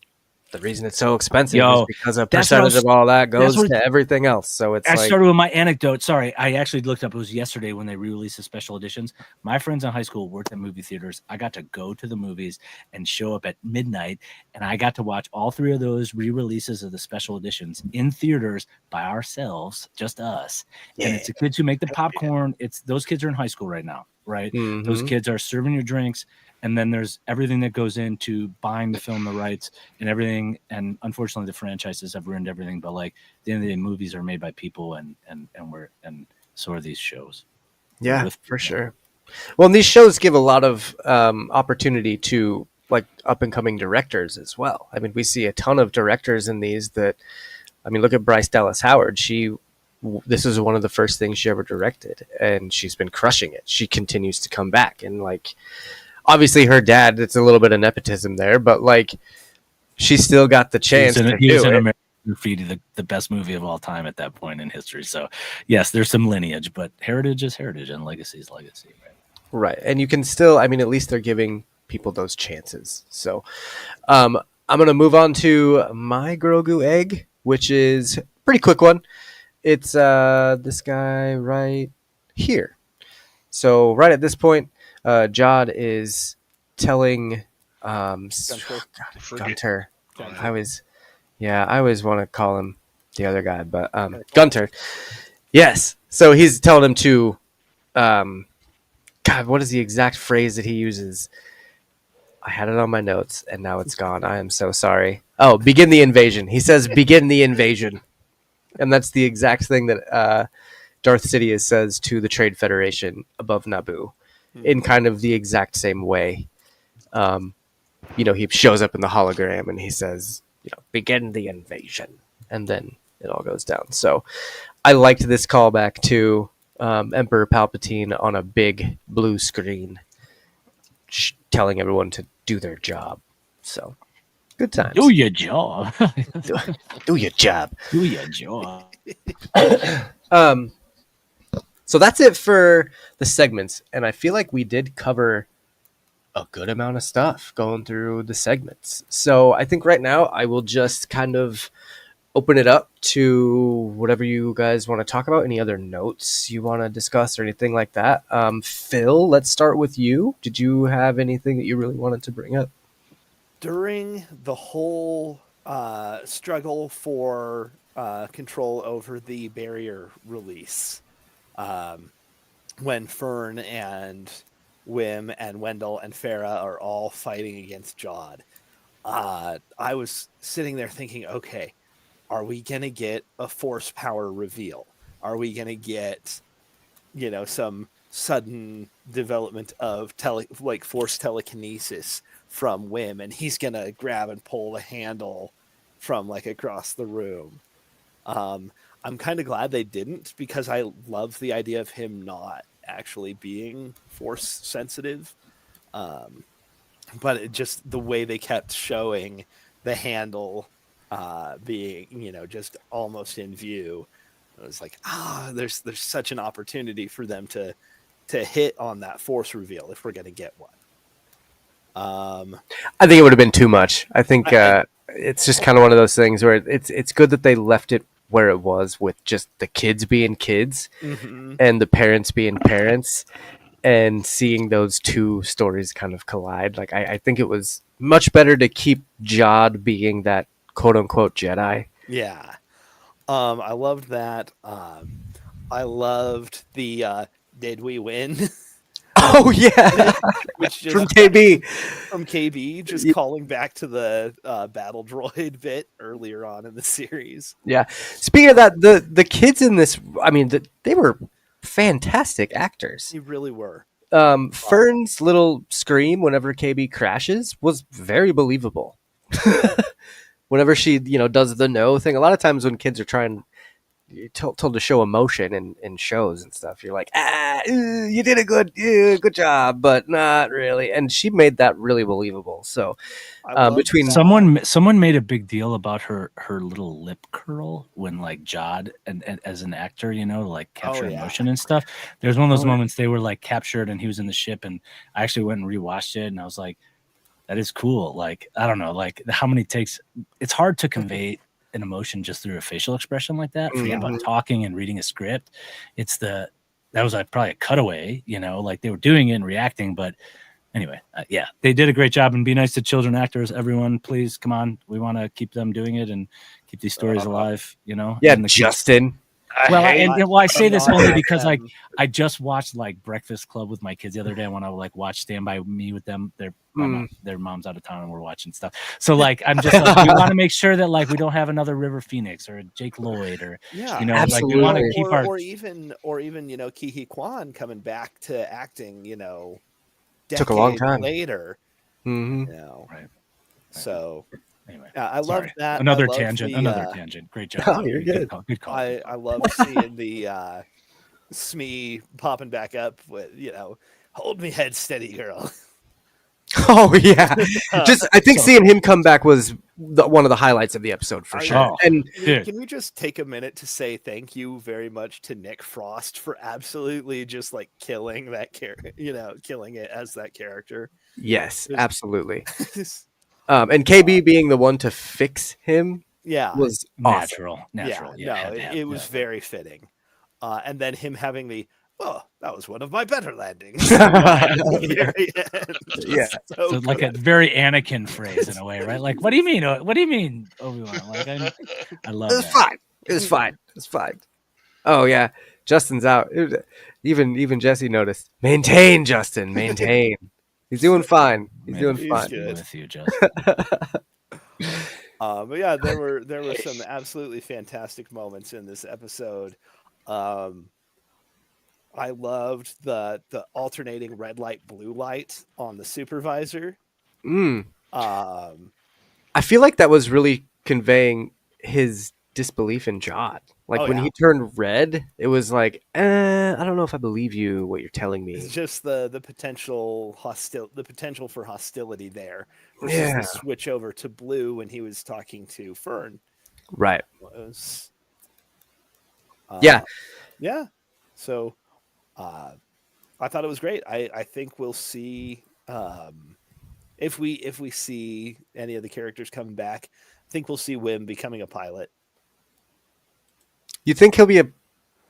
the reason it's so expensive Yo, is because a that's what I percentage was- of all that that's goes what- to everything else. So it's I like, started with my anecdote. Sorry, I actually looked up. It was yesterday when they re-released the special editions. My friends in high school worked at movie theaters. I got to go to the movies and show up at midnight, and I got to watch all 3 of those re-releases of the special editions in theaters by ourselves, just us. And it's the kids who make the popcorn. It's those kids are in high school right now, right? Mhm. Those kids are serving your drinks, and then there's everything that goes into buying the film, the rights, and everything. And unfortunately, the franchises have ruined everything. But like, at the end of the day, movies are made by people, and so are these shows. yeah, With for people. sure. Well, and these shows give a lot of opportunity to like up and coming directors as well. I mean, we see a ton of directors in these that, I mean, look at Bryce Dallas Howard. This is one of the first things she ever directed, and she's been crushing it. She continues to come back, and like, obviously her dad, it's a little bit of nepotism there, but like, she still got the chance to He was do in it. American Graffiti, the best movie of all time at that point in history. So yes, there's some lineage, but heritage is heritage, and legacy is legacy. Right? Right. And you can still, I mean, at least they're giving people those chances. So I'm going to move on to my Grogu egg, which is a pretty quick one. It's this guy right here. So right at this point, Jod is telling Gunter. I always want to call him the other guy, but Gunter. Yes. So he's telling him to God, what is the exact phrase that he uses? I had it on my notes, and now it's gone. I am so sorry. Oh, begin the invasion. He says, begin the invasion. And that's the exact thing that Darth Sidious says to the Trade Federation above Naboo in kind of the exact same way. He shows up in the hologram, and he says, begin the invasion. And then it all goes down. So I liked this callback to Emperor Palpatine on a big blue screen telling everyone to do their job. So good times. Do your job. Do your job. Do your job. So that's it for the segments, and I feel like we did cover a good amount of stuff going through the segments. So I think right now I will just kind of open it up to whatever you guys want to talk about. Any other notes you want to discuss or anything like that? Phil, let's start with you. Did you have anything that you really wanted to bring up? During the whole struggle for control over the barrier release, when Fern and Wim and Wendell and Farah are all fighting against Jod, I was sitting there thinking, okay, are we going to get a force power reveal? Are we going to get, some sudden development of force telekinesis from Wim, and he's going to grab and pull the handle from across the room? I'm kind of glad they didn't, because I love the idea of him not actually being force sensitive. But it just the way they kept showing the handle being, just almost in view. It was like, there's such an opportunity for them to hit on that force reveal if we're going to get one. I think it would have been too much. I think it's just kind of one of those things where it's good that they left it where it was, with just the kids being kids and the parents being parents, and seeing those two stories kind of collide. Like, I think it was much better to keep Jod being that quote unquote Jedi. Yeah. I loved that. I loved the did we win? Oh yeah. Which just From KB. From KB, just calling back to the battle droid bit earlier on in the series. Yeah. Speaking of that, the kids in this, I mean, they were fantastic actors. They really were. Fern's little scream whenever KB crashes was very believable. Whenever she, does the no thing, a lot of times when kids are told to show emotion in shows and stuff, you're like, you did a good job, but not really. And she made that really believable. So between someone made a big deal about her little lip curl when Jod and as an actor, to capture emotion and stuff. There's one of those moments they were captured and he was in the ship, and I actually went and rewatched it, and I was like, that is cool. Like, I don't know, like how many takes. It's hard to convey an emotion just through a facial expression like that. Forget about talking and reading a script. That was probably a cutaway, like they were doing it and reacting. But anyway, yeah, they did a great job. And be nice to children actors. Everyone, please come on. We want to keep them doing it and keep these stories alive. Yeah, Justin. I say this only because like I just watched like Breakfast Club with my kids the other day. When I would like watch Stand By Me with them, their mom's out of town and we're watching stuff. So like I'm just like we want to make sure that like we don't have another River Phoenix or a Jake Lloyd or absolutely. like we want to keep or even Ke Huy Quan coming back to acting. Took a long time later. Right. So. Anyway, I love that. Another tangent. Great job. Oh, you're good. Good call. I love seeing the Smee popping back up with, hold me head steady, girl. Oh yeah, I think seeing him come back was one of the highlights of the episode for sure. And can we just take a minute to say thank you very much to Nick Frost for absolutely just like killing that killing it as that character. Yes, absolutely. And KB being the one to fix him was natural. It was very fitting. And then him having that was one of my better landings. So like a very Anakin phrase in a way, right? Like, what do you mean? What do you mean, Obi-Wan? Like, I love it. It was fine. Oh yeah, Justin's out. Even Jesse noticed. Maintain, Justin. Maintain. He's doing fine. He's doing fine. Good. With you, Justin. But yeah, there were some absolutely fantastic moments in this episode. I loved the alternating red light, blue light on the supervisor. I feel like that was really conveying his disbelief in Jod. Like when he turned red, it was like, I don't know if I believe you. What you're telling me. It's just the potential for hostility there versus the switch over to blue when he was talking to Fern. Right. Yeah. So, I thought it was great. I think we'll see if we see any of the characters coming back. I think we'll see Wim becoming a pilot. You think he'll be a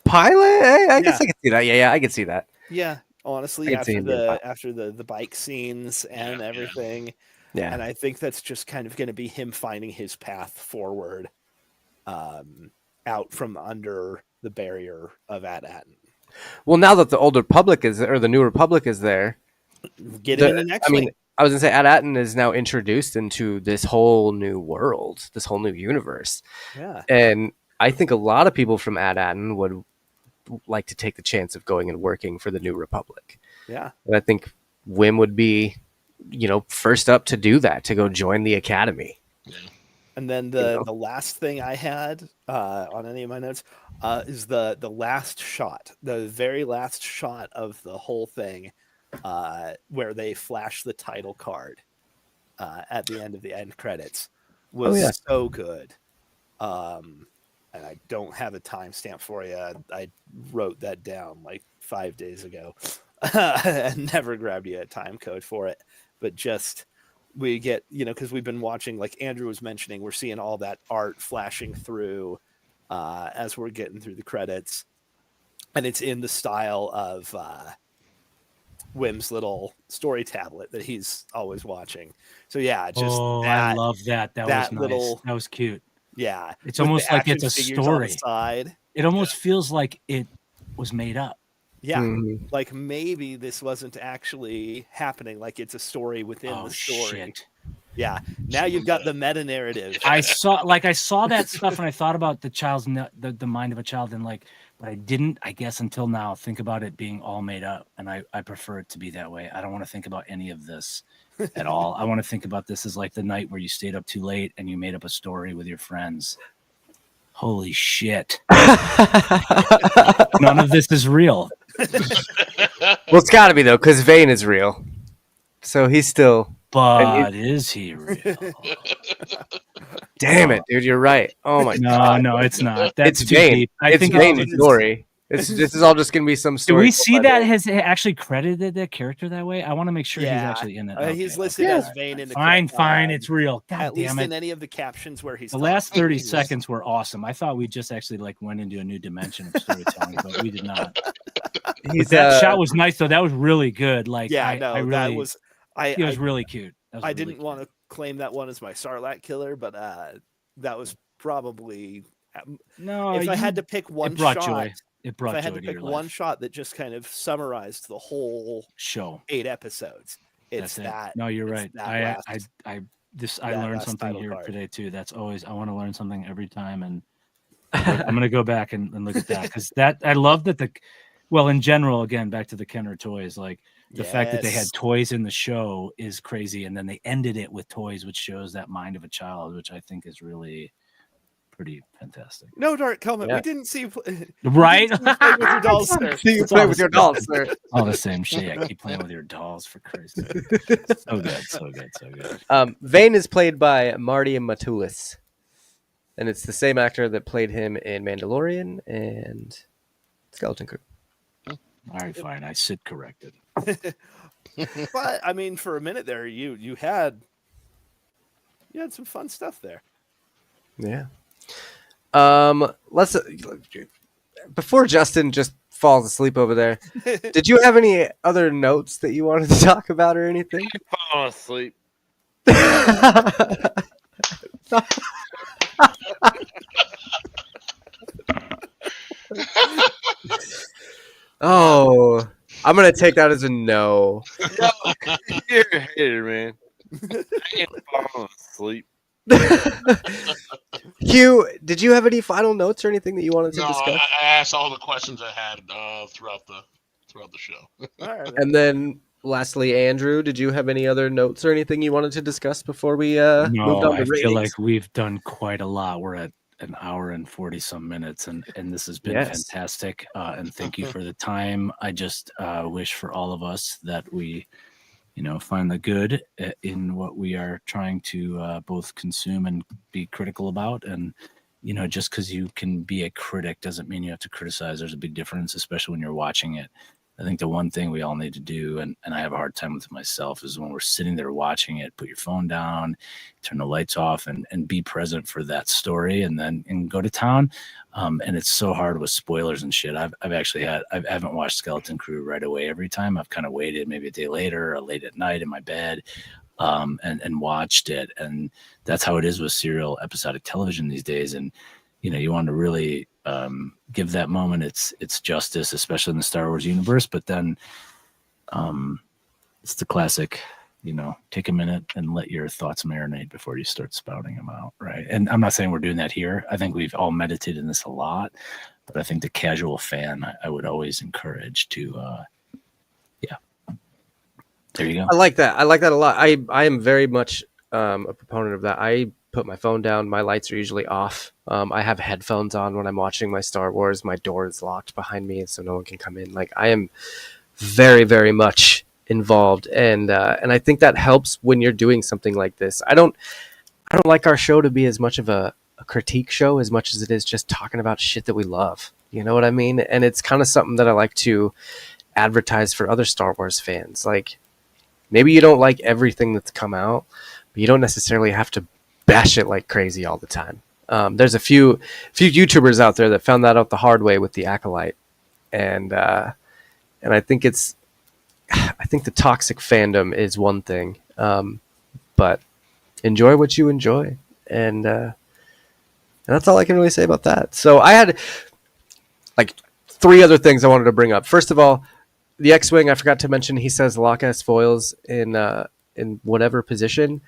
pilot? I guess I can see that. Yeah, I can see that. Yeah, honestly, after the bike scenes and everything. Yeah. And I think that's just kind of going to be him finding his path forward out from under the barrier of At-Atten. Well, now that the Old Republic the New Republic is there, get him in the next one. I was going to say At-Atten is now introduced into this whole new world, this whole new universe. Yeah. And I think a lot of people from At-Atten would like to take the chance of going and working for the New Republic. Yeah. And I think Wim would be, first up to do that, to go join the academy. And then the last thing I had on any of my notes is the last shot, the very last shot of the whole thing where they flash the title card at the end of the end credits was so good. And I don't have a timestamp for you. I wrote that down like 5 days ago and never grabbed you a time code for it. But just we get, because we've been watching, like Andrew was mentioning, we're seeing all that art flashing through as we're getting through the credits. And it's in the style of Wim's little story tablet that he's always watching. So yeah, I love that. That was nice. That was cute. Yeah, it's almost like it's a story. Side. It almost feels like it was made up. Yeah, like maybe this wasn't actually happening. Like it's a story within the story. Shit. Yeah, now you've got the meta narrative. I saw that stuff and I thought about the mind of a child and but I didn't, I guess, until now think about it being all made up. And I prefer it to be that way. I don't want to think about any of this at all. I want to think about this as like the night where you stayed up too late and you made up a story with your friends. Holy shit. None of this is real. Well, it's got to be, though, because Vane is real. So he's still... But is he real? Damn it, dude, you're right. Oh, my God. No, it's not. That's it's too Vane. deep. It's Vane's story. This is all just gonna be some Do story. we see that has actually credited the character that way? I want to make sure he's actually in it. He's Okay, listed okay. as Vane in the Fine, it's real. God at damn least it. in any of the captions where he's The last 30 seconds were awesome. I thought we just actually like went into a new dimension of storytelling, but we did not. But that shot was nice though. That was really good. Like it was really cute. I didn't want to claim that one as my Sarlacc killer, but that was probably if I had to pick one shot. Joy. It brought if I had joy to to pick your one life. shot that just kind of summarized the whole show, 8 episodes, it's that. No, you're right. I learned something here card. today too. That's always, I want to learn something every time, and I'm gonna go back and look at that because I love that in general, again, back to the Kenner toys, like the fact that they had toys in the show is crazy, and then they ended it with toys, which shows that mind of a child, which I think is really pretty fantastic. No, Dark Helmet. We didn't see you right. Play with your dolls, sir. See you play with your dolls, sir. All the same shit. I keep playing with your dolls, for Christ's sake. So good. Vane is played by Marty Matulis, and it's the same actor that played him in Mandalorian and Skeleton Crew. All right, fine. I sit corrected. But I mean, for a minute there, you had some fun stuff there. Yeah. Let's before Justin just falls asleep over there. Did you have any other notes that you wanted to talk about or anything? Fall asleep. Oh, I'm gonna take that as a no. No, you're a hater, man. I ain't falling asleep. Hugh, did you have any final notes or anything that you wanted to discuss? No, I asked all the questions I had throughout the show. All right. And then, lastly, Andrew, did you have any other notes or anything you wanted to discuss before we moved on to I ratings? feel like we've done quite a lot. We're at an hour and 40 some minutes, and this has been fantastic. And thank you for the time. I just wish for all of us that we find the good in what we are trying to both consume and be critical about. And, just because you can be a critic doesn't mean you have to criticize. There's a big difference, especially when you're watching it. I think the one thing we all need to do, and I have a hard time with it myself, is when we're sitting there watching it, put your phone down, turn the lights off, and be present for that story, and go to town. And it's so hard with spoilers and shit. I haven't watched Skeleton Crew right away every time. I've kind of waited maybe a day later or late at night in my bed, and watched it. And that's how it is with serial episodic television these days. And you want to really give that moment its justice, especially in the Star Wars universe. But then it's the classic, take a minute and let your thoughts marinate before you start spouting them out, right? And I'm not saying we're doing that here. I think we've all meditated in this a lot, but I think the casual fan, I would always encourage to, there you go. I like that. I like that a lot. I am very much a proponent of that. I put my phone down. My lights are usually off. I have headphones on when I'm watching my Star Wars. My door is locked behind me, so no one can come in. Like, I am very, very much involved, and I think that helps when you're doing something like this. I don't like our show to be as much of a critique show as much as it is just talking about shit that we love. You know what I mean? And it's kind of something that I like to advertise for other Star Wars fans. Like, maybe you don't like everything that's come out, but you don't necessarily have to bash it like crazy all the time. There's a few YouTubers out there that found that out the hard way with the Acolyte, and I think the toxic fandom is one thing, but enjoy what you enjoy, and that's all I can really say about that. So I had like 3 other things I wanted to bring up. First of all, the X-Wing, I forgot to mention, he says lock S foils in whatever position.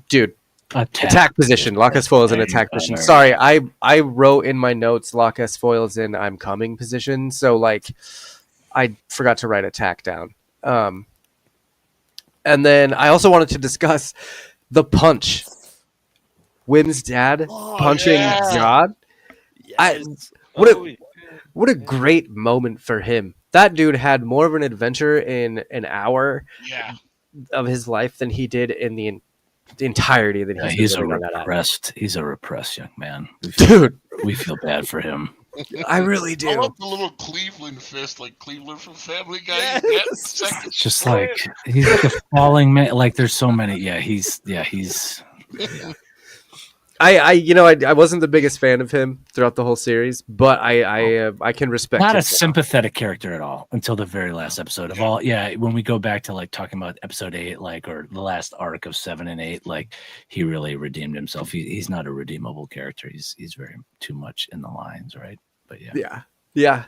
Dude, attack position. Lock S foils in attack position. Sorry, I wrote in my notes lock S foils in I'm coming position. So like I forgot to write attack down. And then I also wanted to discuss the punch. Wim's dad punching Jod. Yes. What a great moment for him. That dude had more of an adventure in an hour of his life than he did in the entirety that he's a repressed young man. Dude, we feel bad for him. I really I do. love the little Cleveland fist, like Cleveland from Family Guy. Yes. You get second It's just split. like he's like a falling man. Like there's so many. Yeah, he's. I wasn't the biggest fan of him throughout the whole series, but I can respect Not him a now. sympathetic character at all until the very last episode of all. Yeah, when we go back to like talking about episode 8, like or the last arc of 7 and 8, like he really redeemed himself. He's not a redeemable character. He's very too much in the lines, right? But Yeah.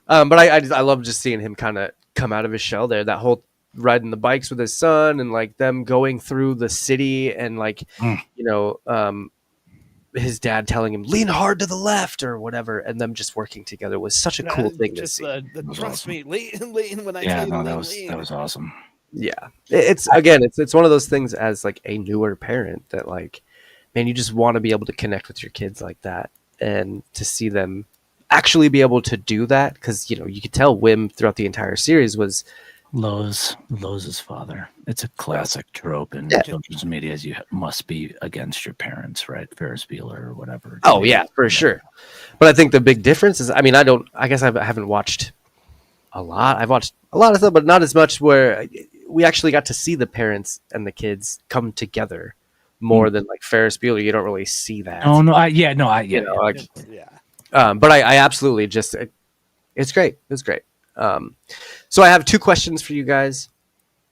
But I love just seeing him kind of come out of his shell there. That whole riding the bikes with his son and like them going through the city and like his dad telling him lean hard to the left or whatever, and them just working together was such a cool thing to see. Trust awesome. me, lean when I yeah, tell you no, to that lean. was awesome. Yeah, it's one of those things as like a newer parent that like, man, you just want to be able to connect with your kids like that, and to see them actually be able to do that, because you could tell Wim throughout the entire series was Lowe's father. It's a classic trope in children's media. You must be against your parents, right? Ferris Bueller or whatever. Oh yeah, for sure. But I think the big difference is, I mean, I guess I haven't watched a lot. I've watched a lot of stuff, but not as much where we actually got to see the parents and the kids come together more than like Ferris Bueller. You don't really see that. Oh no, But I absolutely just, it's great. It's great. So I have 2 questions for you guys.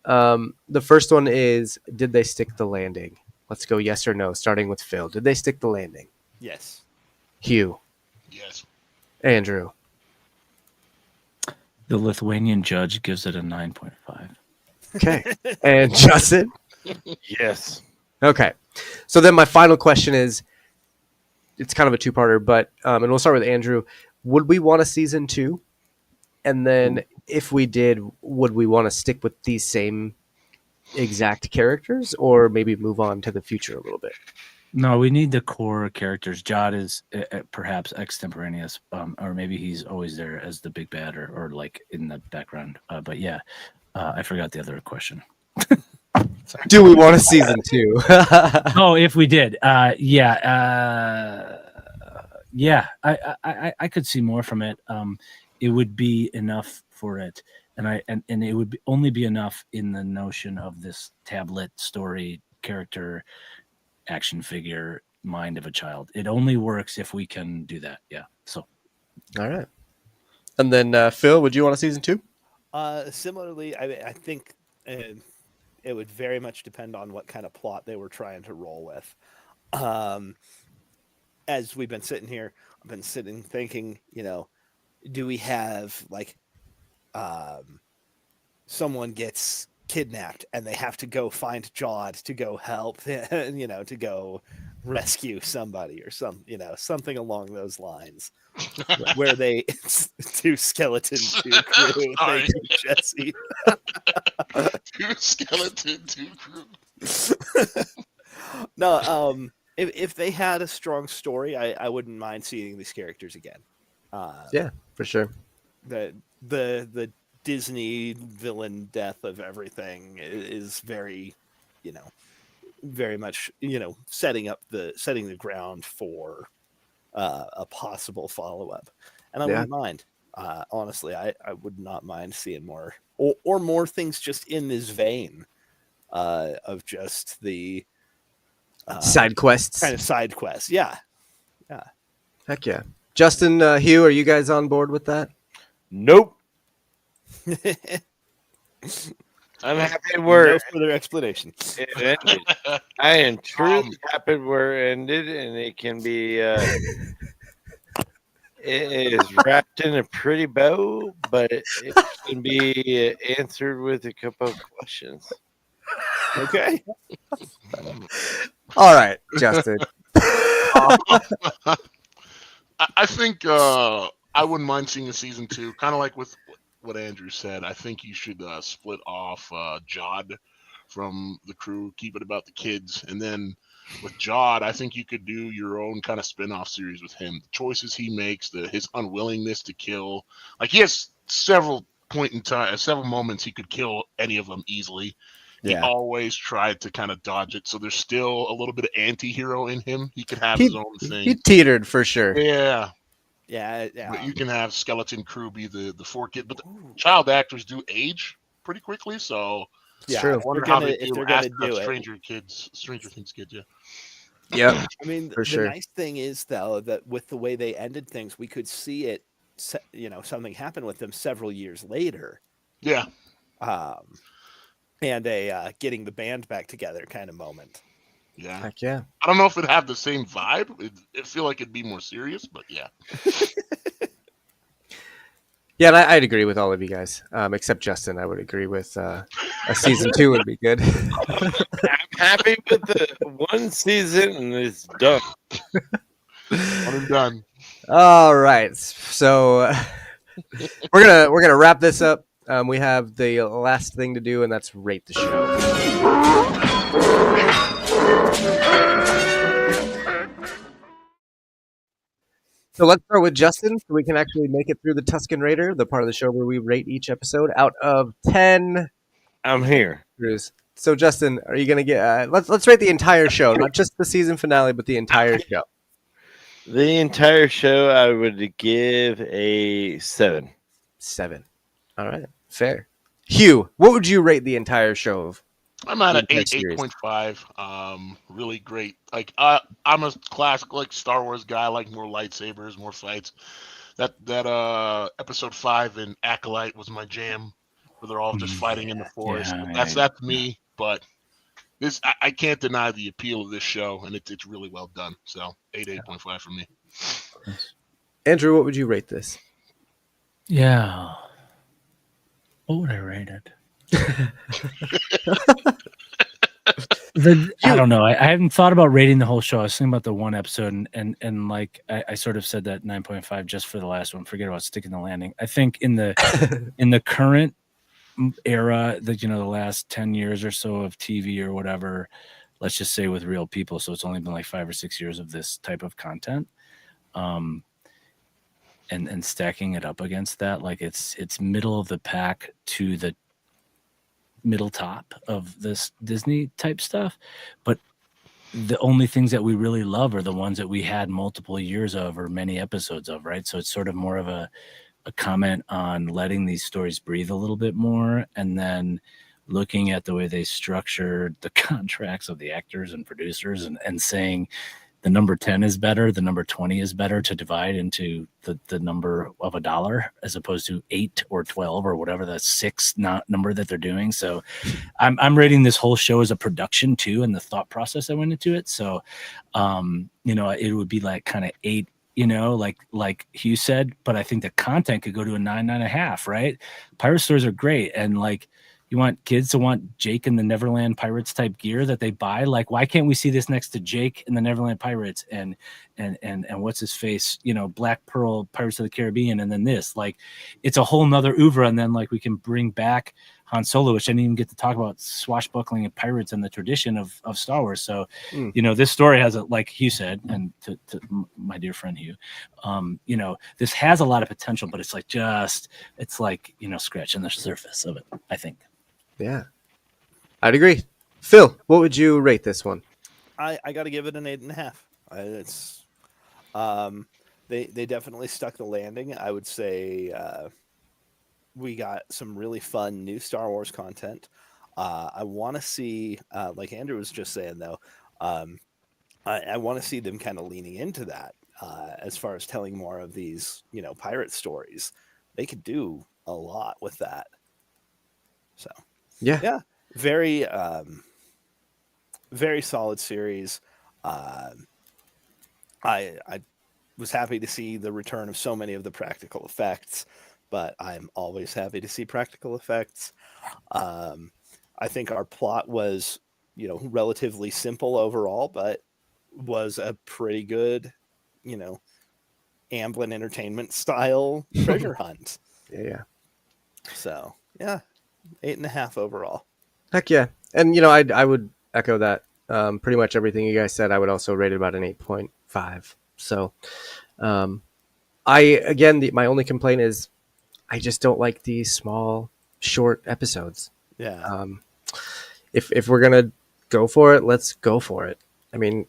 The first one is, did they stick the landing? Let's go yes or no, starting with Phil. Did they stick the landing? Yes. Hugh. Yes. Andrew. The Lithuanian judge gives it a 9.5. Okay. And Justin? Yes. Okay. So then my final question is, it's kind of a 2-parter, but and we'll start with Andrew. Would we want a season 2? And then if we did, would we want to stick with these same exact characters or maybe move on to the future a little bit? No, we need the core characters. Jod is perhaps extemporaneous, or maybe he's always there as the big bad or like in the background. But yeah, I forgot the other question. Do we want a season 2? Oh, if we did, I could see more from it. It would be enough for it, and it would only be enough in the notion of this tablet story character action figure mind of a child. It only works if we can do that. Yeah. So. All right. And then Phil, would you want a season 2? Similarly, I think it would very much depend on what kind of plot they were trying to roll with. As we've been sitting here, I've been sitting thinking, do we have like someone gets kidnapped and they have to go find Jod to go help, to go rescue somebody or something along those lines, where they 2 skeleton, 2 crew. Thank you, Jesse. 2 skeleton, 2 crew. No, if they had a strong story, I wouldn't mind seeing these characters again. Yeah, for sure. The Disney villain death of everything is very, very much, setting the ground for a possible follow-up. And I wouldn't mind. Honestly, I would not mind seeing more or more things just in this vein of just the side quests. Kind of side quests. Yeah. Heck yeah. Justin, Hugh, are you guys on board with that? Nope. I'm happy where no further explanation. It ended. I am truly happy where it ended, and it can be it is wrapped in a pretty bow, but it can be answered with a couple of questions. Okay. All right, Justin. I think I wouldn't mind seeing a season 2, kind of like with what Andrew said. I think you should split off Jod from the crew, keep it about the kids, and then with Jod, I think you could do your own kind of spin-off series with him. The choices he makes, his unwillingness to kill. Like, he has several moments he could kill any of them easily. Yeah. He always tried to kind of dodge it, so there's still a little bit of anti-hero in him. He could have his own thing. He teetered for sure. Yeah. Yeah, But yeah. you can have Skeleton Crew be the four kid, but the child actors do age pretty quickly, so It's Yeah, true. I wonder how they if do they're gonna ask do it. Stranger Things kids. Yeah, Yep, I mean, for the sure. nice thing is though that with the way they ended things, we could see it. Something happen with them several years later, yeah, um, and a getting the band back together kind of moment. yeah. Heck yeah. I don't know if it'd have the same vibe. It feel like it'd be more serious, but yeah. Yeah, and I'd agree with all of you guys, except Justin. I would agree with a season 2 would be good. I'm happy with the one season and it's done. One and done. All right, so we're gonna wrap this up. We have the last thing to do, and that's rate the show. So let's start with Justin, so we can actually make it through the Tuscan Raider, the part of the show where we rate each episode out of 10. I'm here. Drews. So Justin, are you gonna get? Let's rate the entire show, not just the season finale, but the entire show. The entire show, I would give a 7. 7. All right, fair. Hugh, what would you rate the entire show of? I'm at The an entire 8, series. 8.5. Really great. Like I'm a classic like Star Wars guy. I like more lightsabers, more fights. That episode 5 in Acolyte was my jam, where they're all just fighting in the forest. Yeah, That's me. But this I can't deny the appeal of this show, and it's really well done. So 8.5 for me. Andrew, what would you rate this? Yeah. What would I rate it? I don't know. I haven't thought about rating the whole show. I was thinking about the one episode, and like I sort of said that 9.5 just for the last one. Forget about sticking the landing. I think in the current era, that the last 10 years or so of TV or whatever, let's just say with real people. So it's only been like 5 or 6 years of this type of content. And stacking it up against that, like it's middle of the pack to the middle top of this Disney type stuff, but the only things that we really love are the ones that we had multiple years of or many episodes of, right? So it's sort of more of a comment on letting these stories breathe a little bit more, and then looking at the way they structured the contracts of the actors and producers, and saying the number 10 is better, the number 20 is better, to divide into the number of a dollar as opposed to 8 or 12 or whatever the 6 number that they're doing. So I'm rating this whole show as a production too, and the thought process that went into it. So, it would be like kind of 8, like Hugh said, but I think the content could go to a 9, 9.5, right? Pirate stories are great. And like, you want kids to want Jake and the Neverland Pirates type gear that they buy. Like, why can't we see this next to Jake and the Neverland Pirates and what's his face, Black Pearl Pirates of the Caribbean, and then this, like, it's a whole nother oeuvre. And then like we can bring back Han Solo, which I didn't even get to talk about, swashbuckling of pirates and the tradition of Star Wars. So, this story has like Hugh said, and to my dear friend Hugh, this has a lot of potential, but it's like scratching the surface of it, I think. Yeah, I'd agree. Phil, what would you rate this one? I got to give it an 8.5. It's they definitely stuck the landing. I would say we got some really fun new Star Wars content. I want to see, like Andrew was just saying though, I want to see them kind of leaning into that as far as telling more of these pirate stories. They could do a lot with that. So yeah, very very solid series. I was happy to see the return of so many of the practical effects, but I'm always happy to see practical effects. I think our plot was, relatively simple overall, but was a pretty good, Amblin Entertainment style treasure hunt. Yeah. So yeah, 8.5 overall. Heck yeah. And, I would echo that. Pretty much everything you guys said, I would also rate it about an 8.5. So, my only complaint is I just don't like these small, short episodes. Yeah. If we're going to go for it, let's go for it. I mean,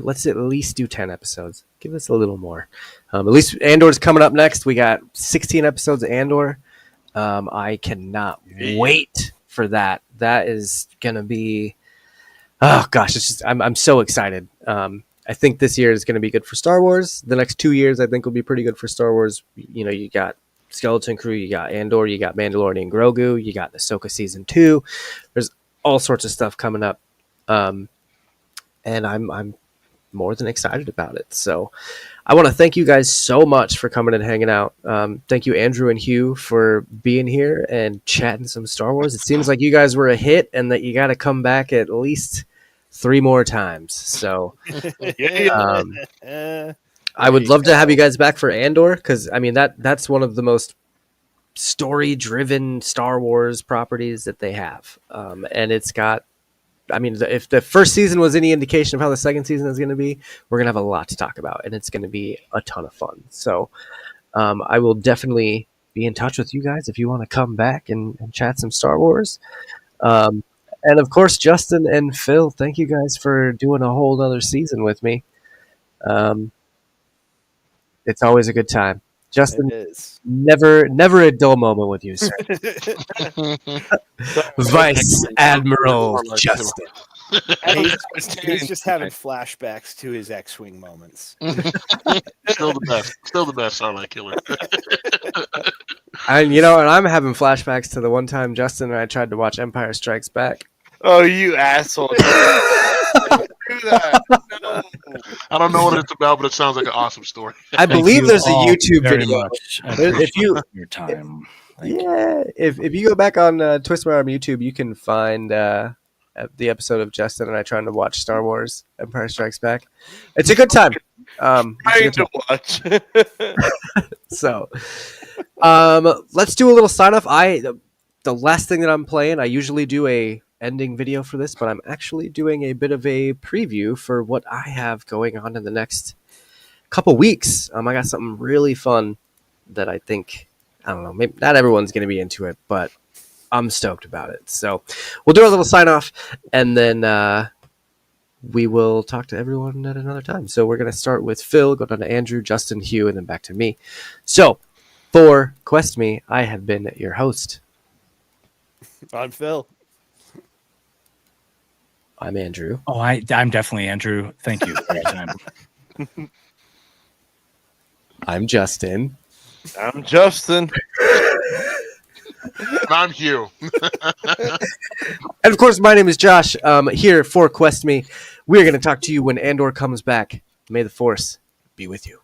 let's at least do 10 episodes. Give us a little more. At least Andor's coming up next. We got 16 episodes of Andor. I cannot wait for that. That is gonna be, oh gosh, it's just I'm so excited. I think this year is going to be good for Star Wars. The next 2 years, I think, will be pretty good for Star Wars. You know, you got Skeleton Crew, you got Andor, you got Mandalorian and Grogu, you got Ahsoka Season 2. There's all sorts of stuff coming up. And I'm more than excited about it. So I want to thank you guys so much for coming and hanging out. Thank you, Andrew and Hugh, for being here and chatting some Star Wars. It seems like you guys were a hit and that you got to come back at least 3 more times. So I would love to have you guys back for Andor, because I mean that's one of the most story-driven Star Wars properties that they have, and it's got. I mean, if the first season was any indication of how the second season is going to be, we're going to have a lot to talk about, and it's going to be a ton of fun. So I will definitely be in touch with you guys if you want to come back and chat some Star Wars. And of course, Justin and Phil, thank you guys for doing a whole other season with me. It's always a good time. Justin, never a dull moment with you, sir. Vice Admiral Justin. He's just having flashbacks to his X-Wing moments. Still the best Sarlacc killer. And I'm having flashbacks to the one time Justin and I tried to watch Empire Strikes Back. Oh, you asshole! Don't do that. No. I don't know what it's about, but it sounds like an awesome story. I believe there's a YouTube video. If you your time, if you go back on Twist My Arm YouTube, you can find the episode of Justin and I trying to watch Star Wars Empire Strikes Back. It's a good time. Trying to watch. So, let's do a little sign off. The last thing that I'm playing, I usually do a ending video for this, but I'm actually doing a bit of a preview for what I have going on in the next couple weeks. I got something really fun that I think, I don't know, maybe not everyone's going to be into it, but I'm stoked about it. So we'll do a little sign off, and then we will talk to everyone at another time. So we're going to start with Phil, go down to Andrew, Justin, Hugh, and then back to me. So for Quest Me, I have been your host. I'm Phil. I'm Andrew. Oh, I'm definitely Andrew. Thank you for your time. I'm Justin. I'm Justin. And I'm Hugh. And of course, my name is Josh. Here for Quest Me. We're going to talk to you when Andor comes back. May the Force be with you.